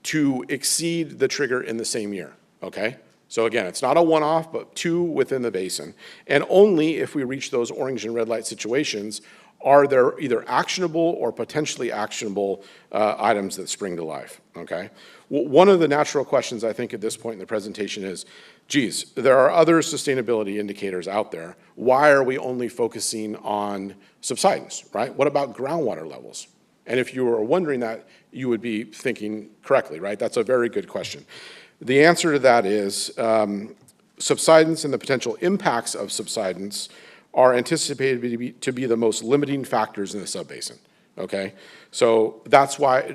[SPEAKER 11] to exceed the trigger in the same year, okay? So again, it's not a one-off, but 2 within the basin. And only if we reach those orange and red light situations are there either actionable or potentially actionable items that spring to life, okay? One of the natural questions I think at this point in the presentation is, geez, there are other sustainability indicators out there. Why are we only focusing on subsidence, right? What about groundwater levels? And if you were wondering that, you would be thinking correctly, right? That's a very good question. The answer to that is subsidence and the potential impacts of subsidence are anticipated to be the most limiting factors in the subbasin, okay? So that's why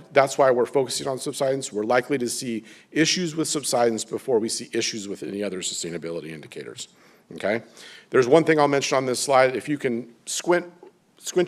[SPEAKER 11] we're focusing on subsidence. We're likely to see issues with subsidence before we see issues with any other sustainability indicators, okay? There's one thing I'll mention on this slide. If you can squint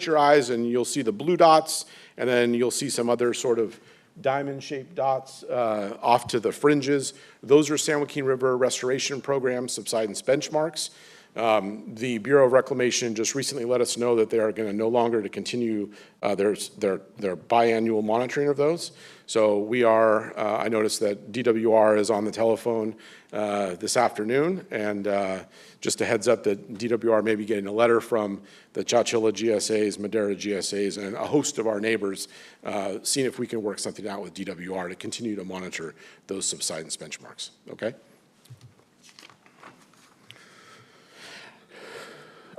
[SPEAKER 11] your eyes and you'll see the blue dots, and then you'll see some other sort of diamond-shaped dots off to the fringes. Those are San Joaquin River Restoration Program subsidence benchmarks. The Bureau of Reclamation just recently let us know that they are going to no longer to continue their biannual monitoring of those. So we are, I noticed that DWR is on the telephone this afternoon, and just a heads up that DWR may be getting a letter from the Chowchilla GSAs, Madera GSAs, and a host of our neighbors, seeing if we can work something out with DWR to continue to monitor those subsidence benchmarks, okay?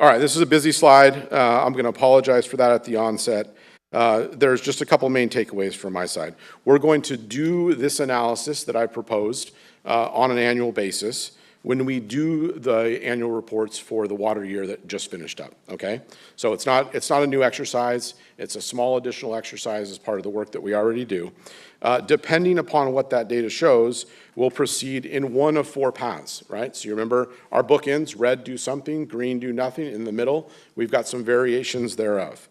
[SPEAKER 11] All right, this is a busy slide. I'm going to apologize for that at the onset. There's just a couple main takeaways from my side. We're going to do this analysis that I proposed on an annual basis when we do the annual reports for the water year that just finished up, okay? So it's not a new exercise. It's a small additional exercise as part of the work that we already do. Depending upon what that data shows, we'll proceed in one of 4 paths, right? So you remember our bookends, red do something, green do nothing. In the middle, we've got some variations thereof.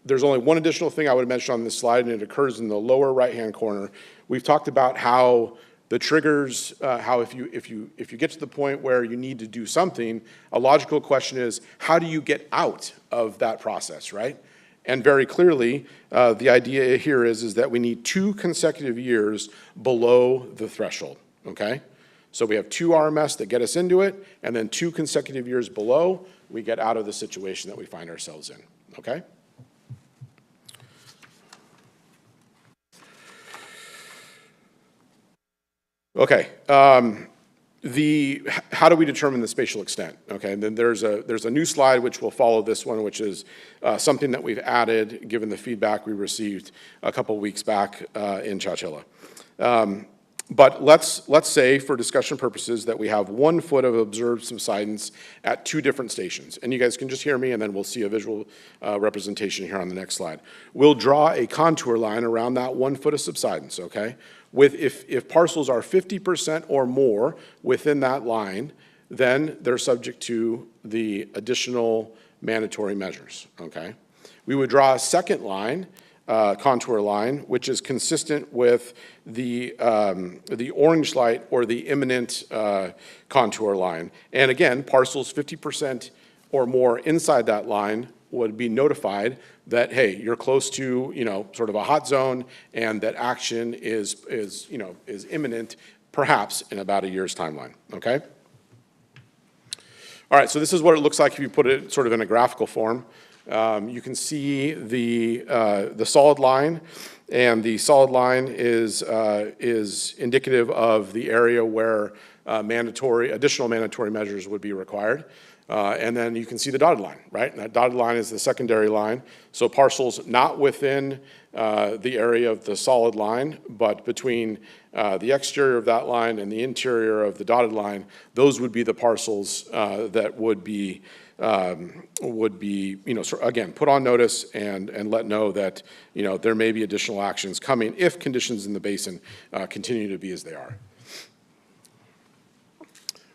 [SPEAKER 11] There's only one additional thing I would mention on this slide, and it occurs in the lower right-hand corner. We've talked about how the triggers, how if you get to the point where you need to do something, a logical question is, how do you get out of that process, right? And very clearly, the idea here is that we need 2 consecutive years below the threshold, okay? So we have 2 RMS that get us into it, and then 2 consecutive years below, we get out of the situation that we find ourselves in, okay? Okay, how do we determine the spatial extent? Okay, and then there's a new slide which will follow this one, which is something that we've added given the feedback we received a couple weeks back in Chowchilla. But let's say, for discussion purposes, that we have 1 foot of observed subsidence at 2 different stations. And you guys can just hear me, and then we'll see a visual representation here on the next slide. We'll draw a contour line around that 1 foot of subsidence, okay? If parcels are 50% or more within that line, then they're subject to the additional mandatory measures, okay? We would draw a second line, contour line, which is consistent with the orange light or the imminent contour line. And again, parcels 50% or more inside that line would be notified that, hey, you're close to, sort of a hot zone, and that action is imminent, perhaps in about a year's timeline, okay? All right, so this is what it looks like if you put it sort of in a graphical form. You can see the solid line, and the solid line is indicative of the area where additional mandatory measures would be required. And then you can see the dotted line, right? And that dotted line is the secondary line. So parcels not within the area of the solid line, but between the exterior of that line and the interior of the dotted line, those would be the parcels that would be, again, put on notice and let know that, there may be additional actions coming if conditions in the basin continue to be as they are.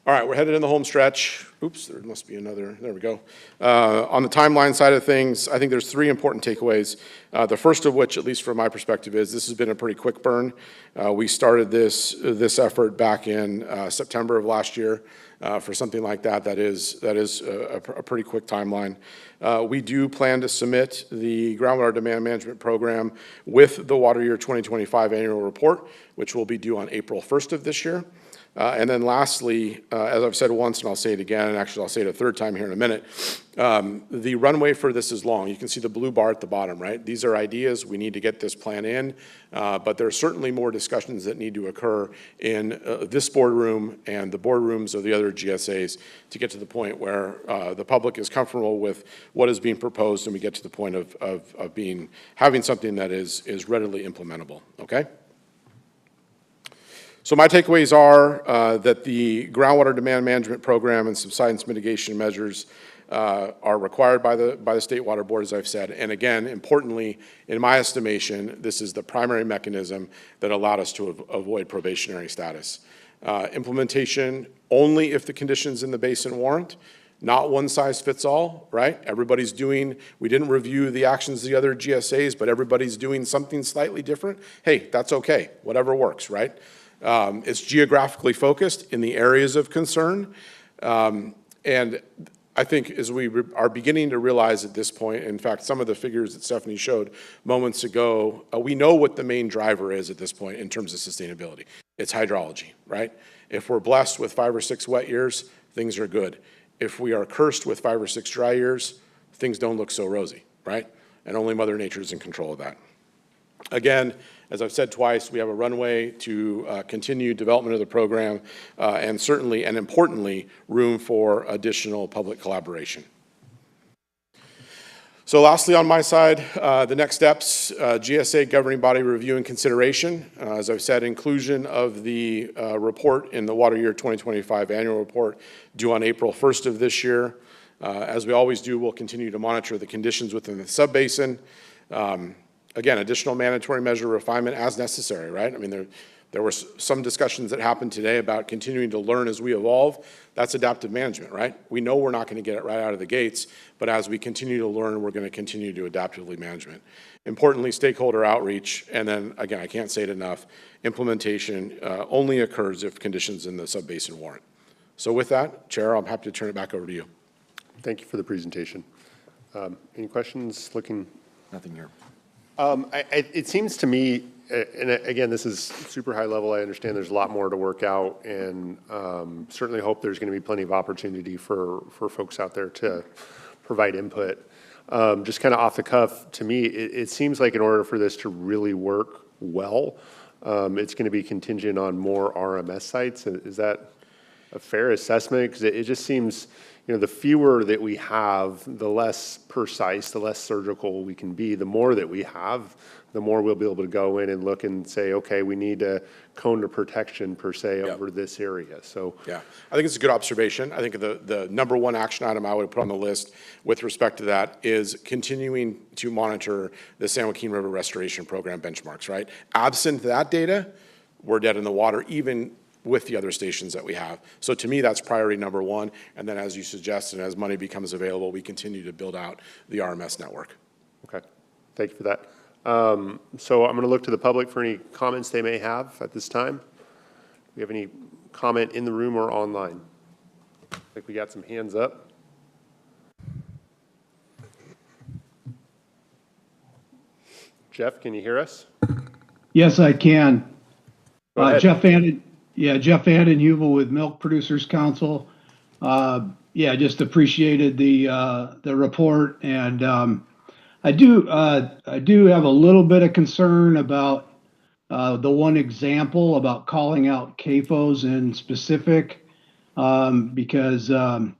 [SPEAKER 11] All right, we're headed in the home stretch. Oops, there must be another, there we go. On the timeline side of things, I think there's 3 important takeaways. The first of which, at least from my perspective, is this has been a pretty quick burn. We started this effort back in September of last year. For something like that, that is a pretty quick timeline. We do plan to submit the Groundwater Demand Management Program with the Water Year 2025 Annual Report, which will be due on April 1st of this year. And then lastly, as I've said once, and I'll say it again, and actually I'll say it a third time here in a minute, the runway for this is long. You can see the blue bar at the bottom, right? These are ideas. We need to get this plan in, but there are certainly more discussions that need to occur in this boardroom and the boardrooms of the other GSAs to get to the point where the public is comfortable with what is being proposed and we get to the point of having something that is readily implementable, okay? So my takeaways are that the Groundwater Demand Management Program and subsidence mitigation measures are required by the State Water Board, as I've said. And again, importantly, in my estimation, this is the primary mechanism that allowed us to avoid probationary status. Implementation only if the conditions in the basin warrant. Not one size fits all, right? Everybody's doing, we didn't review the actions of the other GSAs, but everybody's doing something slightly different. Hey, that's okay, whatever works, right? It's geographically focused in the areas of concern. And I think as we are beginning to realize at this point, in fact, some of the figures that Stephanie showed moments ago, we know what the main driver is at this point in terms of sustainability. It's hydrology, right? If we're blessed with 5 or 6 wet years, things are good. If we are cursed with 5 or 6 dry years, things don't look so rosy, right? And only Mother Nature is in control of that. Again, as I've said twice, we have a runway to continue development of the program and certainly and importantly, room for additional public collaboration. So lastly, on my side, the next steps, GSA governing body review and consideration. As I've said, inclusion of the report in the Water Year 2025 Annual Report due on April 1st of this year. As we always do, we'll continue to monitor the conditions within the subbasin. Again, additional mandatory measure refinement as necessary, right? I mean, there were some discussions that happened today about continuing to learn as we evolve. That's adaptive management, right? We know we're not going to get it right out of the gates, but as we continue to learn, we're going to continue to adaptively management. Importantly, stakeholder outreach, and then, again, I can't say it enough, implementation only occurs if conditions in the subbasin warrant. So with that, Chair, I'm happy to turn it back over to you.
[SPEAKER 2] Thank you for the presentation. Any questions?
[SPEAKER 8] Nothing here.
[SPEAKER 2] It seems to me, and again, this is super high level. I understand there's a lot more to work out, and certainly hope there's going to be plenty of opportunity for folks out there to provide input. Just kind of off the cuff, to me, it seems like in order for this to really work well, it's going to be contingent on more RMS sites. Is that a fair assessment? Because it just seems, the fewer that we have, the less precise, the less surgical we can be. The more that we have, the more we'll be able to go in and look and say, okay, we need a cone to protection per se over this area. So
[SPEAKER 11] yeah, I think it's a good observation. I think the number one action item I would put on the list with respect to that is continuing to monitor the San Joaquin River Restoration Program benchmarks, right? Absent that data, we're dead in the water, even with the other stations that we have. So to me, that's priority number one. And then as you suggested, as money becomes available, we continue to build out the RMS network.
[SPEAKER 2] Okay, thank you for that. So I'm going to look to the public for any comments they may have at this time. Do we have any comment in the room or online? I think we got some hands up. Jeff, can you hear us?
[SPEAKER 12] Yes, I can.
[SPEAKER 2] Go ahead.
[SPEAKER 12] Jeff Vanden Heuvel with Milk Producers Council. Just appreciated the report, and I do have a little bit of concern about the one example about calling out CAFOs in specific, because I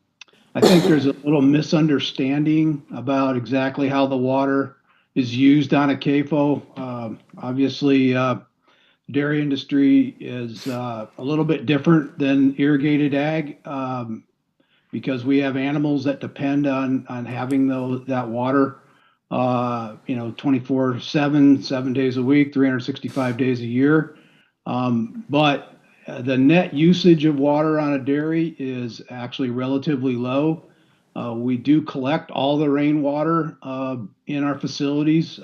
[SPEAKER 12] think there's a little misunderstanding about exactly how the water is used on a CAFO. Obviously, dairy industry is a little bit different than irrigated ag, because we have animals that depend on having that water, 24/7, 7 days a week, 365 days a year. But the net usage of water on a dairy is actually relatively low. We do collect all the rainwater in our facilities,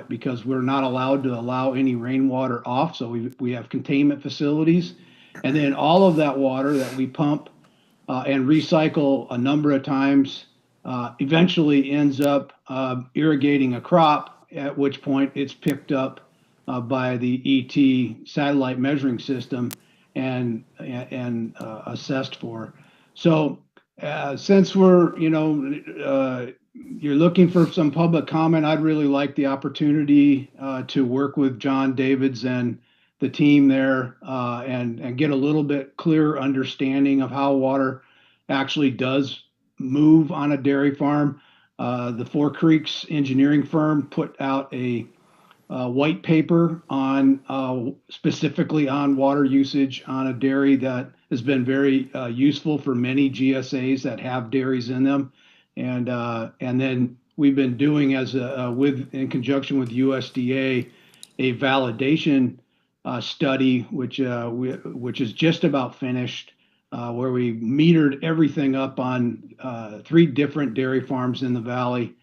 [SPEAKER 12] because we're not allowed to allow any rainwater off. So we have containment facilities. And then all of that water that we pump and recycle a number of times eventually ends up irrigating a crop, at which point it's picked up by the ET satellite measuring system and assessed for. So since we're, you're looking for some public comment, I'd really like the opportunity to work with John Davids and the team there and get a little bit clearer understanding of how water actually does move on a dairy farm. The Four Creeks engineering firm put out a white paper on specifically on water usage on a dairy that has been very useful for many GSAs that have dairies in them. And then we've been doing in conjunction with USDA, a validation study, which is just about finished, where we metered everything up on 3 different dairy farms in the valley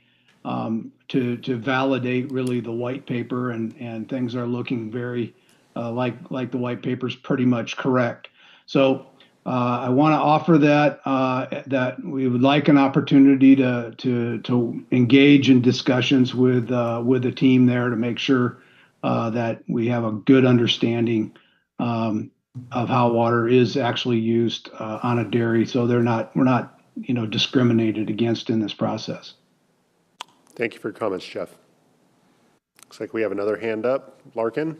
[SPEAKER 12] to validate really the white paper, and things are looking very like the white paper is pretty much correct. So I want to offer that we would like an opportunity to engage in discussions with the team there to make sure that we have a good understanding of how water is actually used on a dairy, so we're not discriminated against in this process.
[SPEAKER 2] Thank you for your comments, Jeff. Looks like we have another hand up. Larkin?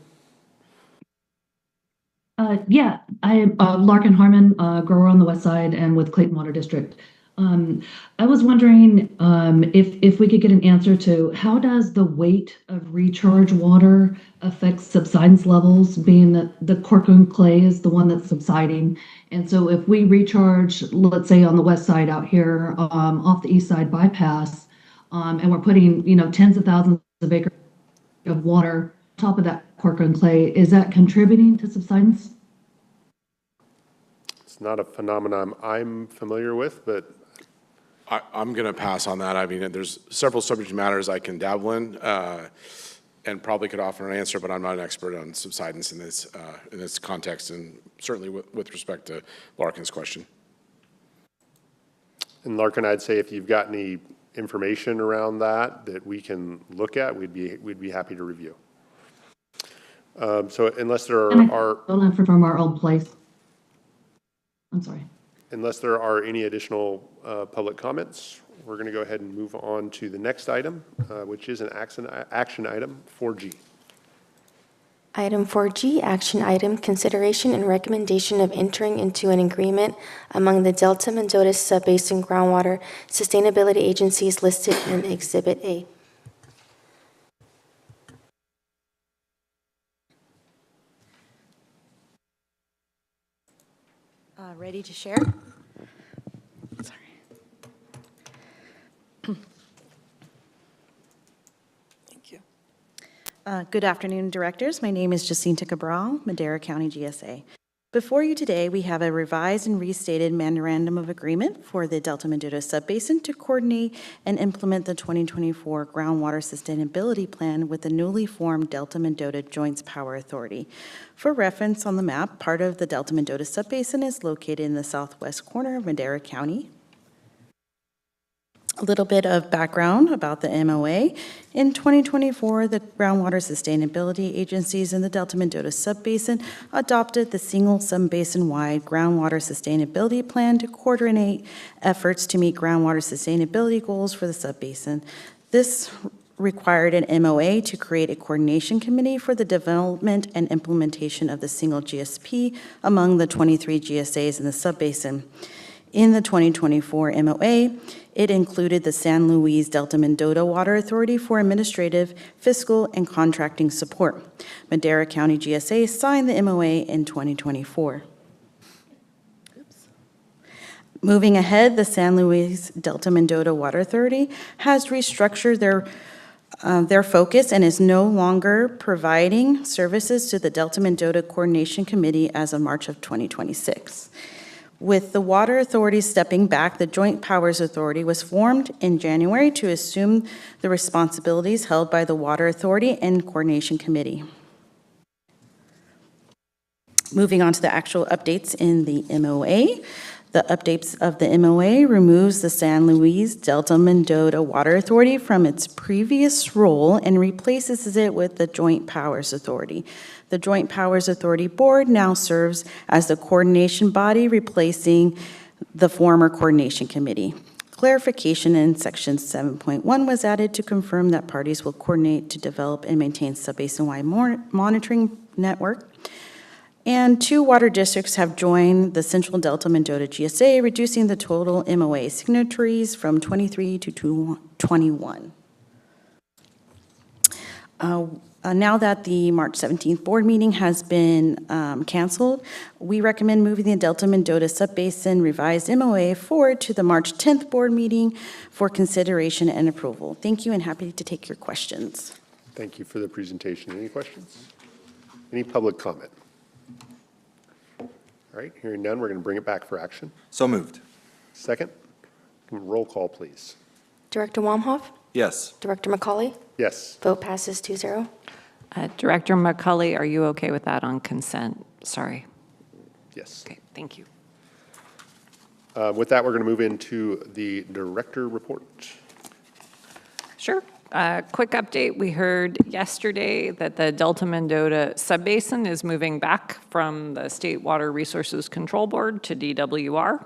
[SPEAKER 13] Yeah, I am Larkin Harmon, grower on the west side and with Clayton Water District. I was wondering if we could get an answer to how does the weight of recharge water affect subsidence levels, being that the Corcoran clay is the one that's subsiding. And so if we recharge, let's say on the west side out here off the east side bypass, and we're putting, tens of thousands of acres of water on top of that Corcoran clay, is that contributing to subsidence?
[SPEAKER 2] It's not a phenomenon I'm familiar with, but
[SPEAKER 11] I'm going to pass on that. I mean, there's several subject matters I can dabble in and probably could offer an answer, but I'm not an expert on subsidence in this context, and certainly with respect to Larkin's question.
[SPEAKER 2] And Larkin, I'd say if you've got any information around that we can look at, we'd be happy to review. So unless there are
[SPEAKER 13] from our old place. I'm sorry.
[SPEAKER 2] Unless there are any additional public comments, we're going to go ahead and move on to the next item, which is an action item 4G.
[SPEAKER 3] Item 4G, action item, consideration and recommendation of entering into an agreement among the Delta Mendota Subbasin Groundwater Sustainability Agencies listed in Exhibit A.
[SPEAKER 14] Ready to share? Sorry. Thank you. Good afternoon, directors. My name is Jacinta Cabral, Madera County GSA. Before you today, we have a revised and restated memorandum of agreement for the Delta Mendota Subbasin to coordinate and implement the 2024 Groundwater Sustainability Plan with the newly formed Delta Mendota Joint Powers Authority. For reference on the map, part of the Delta Mendota Subbasin is located in the southwest corner of Madera County. A little bit of background about the MOA. In 2024, the Groundwater Sustainability Agencies in the Delta Mendota Subbasin adopted the single subbasin-wide Groundwater Sustainability Plan to coordinate efforts to meet groundwater sustainability goals for the subbasin. This required an MOA to create a coordination committee for the development and implementation of the single GSP among the 23 GSAs in the subbasin. In the 2024 MOA, it included the San Luis Delta Mendota Water Authority for administrative, fiscal, and contracting support. Madera County GSA signed the MOA in 2024. Moving ahead, the San Luis Delta Mendota Water Authority has restructured their focus and is no longer providing services to the Delta Mendota Coordination Committee as of March of 2026. With the Water Authority stepping back, the Joint Powers Authority was formed in January to assume the responsibilities held by the Water Authority and Coordination Committee. Moving on to the actual updates in the MOA. The updates of the MOA removes the San Luis Delta Mendota Water Authority from its previous role and replaces it with the Joint Powers Authority. The Joint Powers Authority Board now serves as the coordination body, replacing the former Coordination Committee. Clarification in Section 7.1 was added to confirm that parties will coordinate to develop and maintain subbasin-wide monitoring network. And 2 water districts have joined the Central Delta Mendota GSA, reducing the total MOA signatories from 23 to 21. Now that the March 17th board meeting has been canceled, we recommend moving the Delta Mendota Subbasin revised MOA forward to the March 10th board meeting for consideration and approval. Thank you, and happy to take your questions.
[SPEAKER 2] Thank you for the presentation. Any questions? Any public comment? All right, hearing none, we're going to bring it back for action.
[SPEAKER 8] So moved.
[SPEAKER 2] Second, roll call, please.
[SPEAKER 3] Director Wamhoff?
[SPEAKER 8] Yes.
[SPEAKER 3] Director McCauley?
[SPEAKER 2] Yes.
[SPEAKER 3] Vote passes 2-0.
[SPEAKER 10] Director McCulley, are you okay with that on consent? Sorry.
[SPEAKER 2] Yes.
[SPEAKER 10] Okay, thank you.
[SPEAKER 2] With that, we're going to move into the director report.
[SPEAKER 10] Sure. Quick update. We heard yesterday that the Delta Mendota Subbasin is moving back from the State Water Resources Control Board to DWR.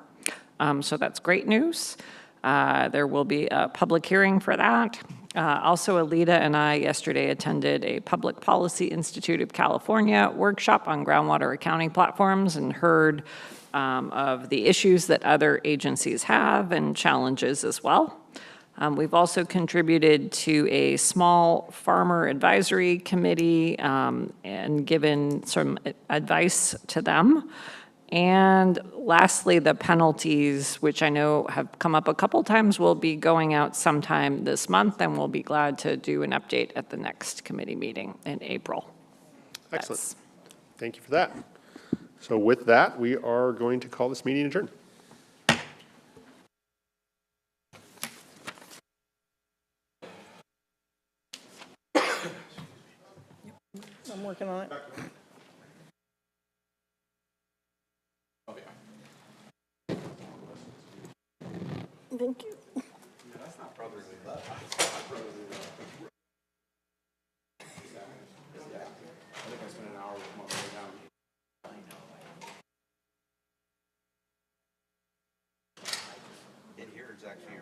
[SPEAKER 10] So that's great news. There will be a public hearing for that. Also, Alita and I yesterday attended a Public Policy Institute of California workshop on groundwater accounting platforms and heard of the issues that other agencies have and challenges as well. We've also contributed to a small farmer advisory committee and given some advice to them. And lastly, the penalties, which I know have come up a couple times, will be going out sometime this month, and we'll be glad to do an update at the next committee meeting in April.
[SPEAKER 2] Excellent. Thank you for that. So with that, we are going to call this meeting adjourned.
[SPEAKER 6] I'm working on it. Thank you.
[SPEAKER 11] That's not brotherly love. Yeah. I think I spent an hour with my way down. I know. In here, it's actually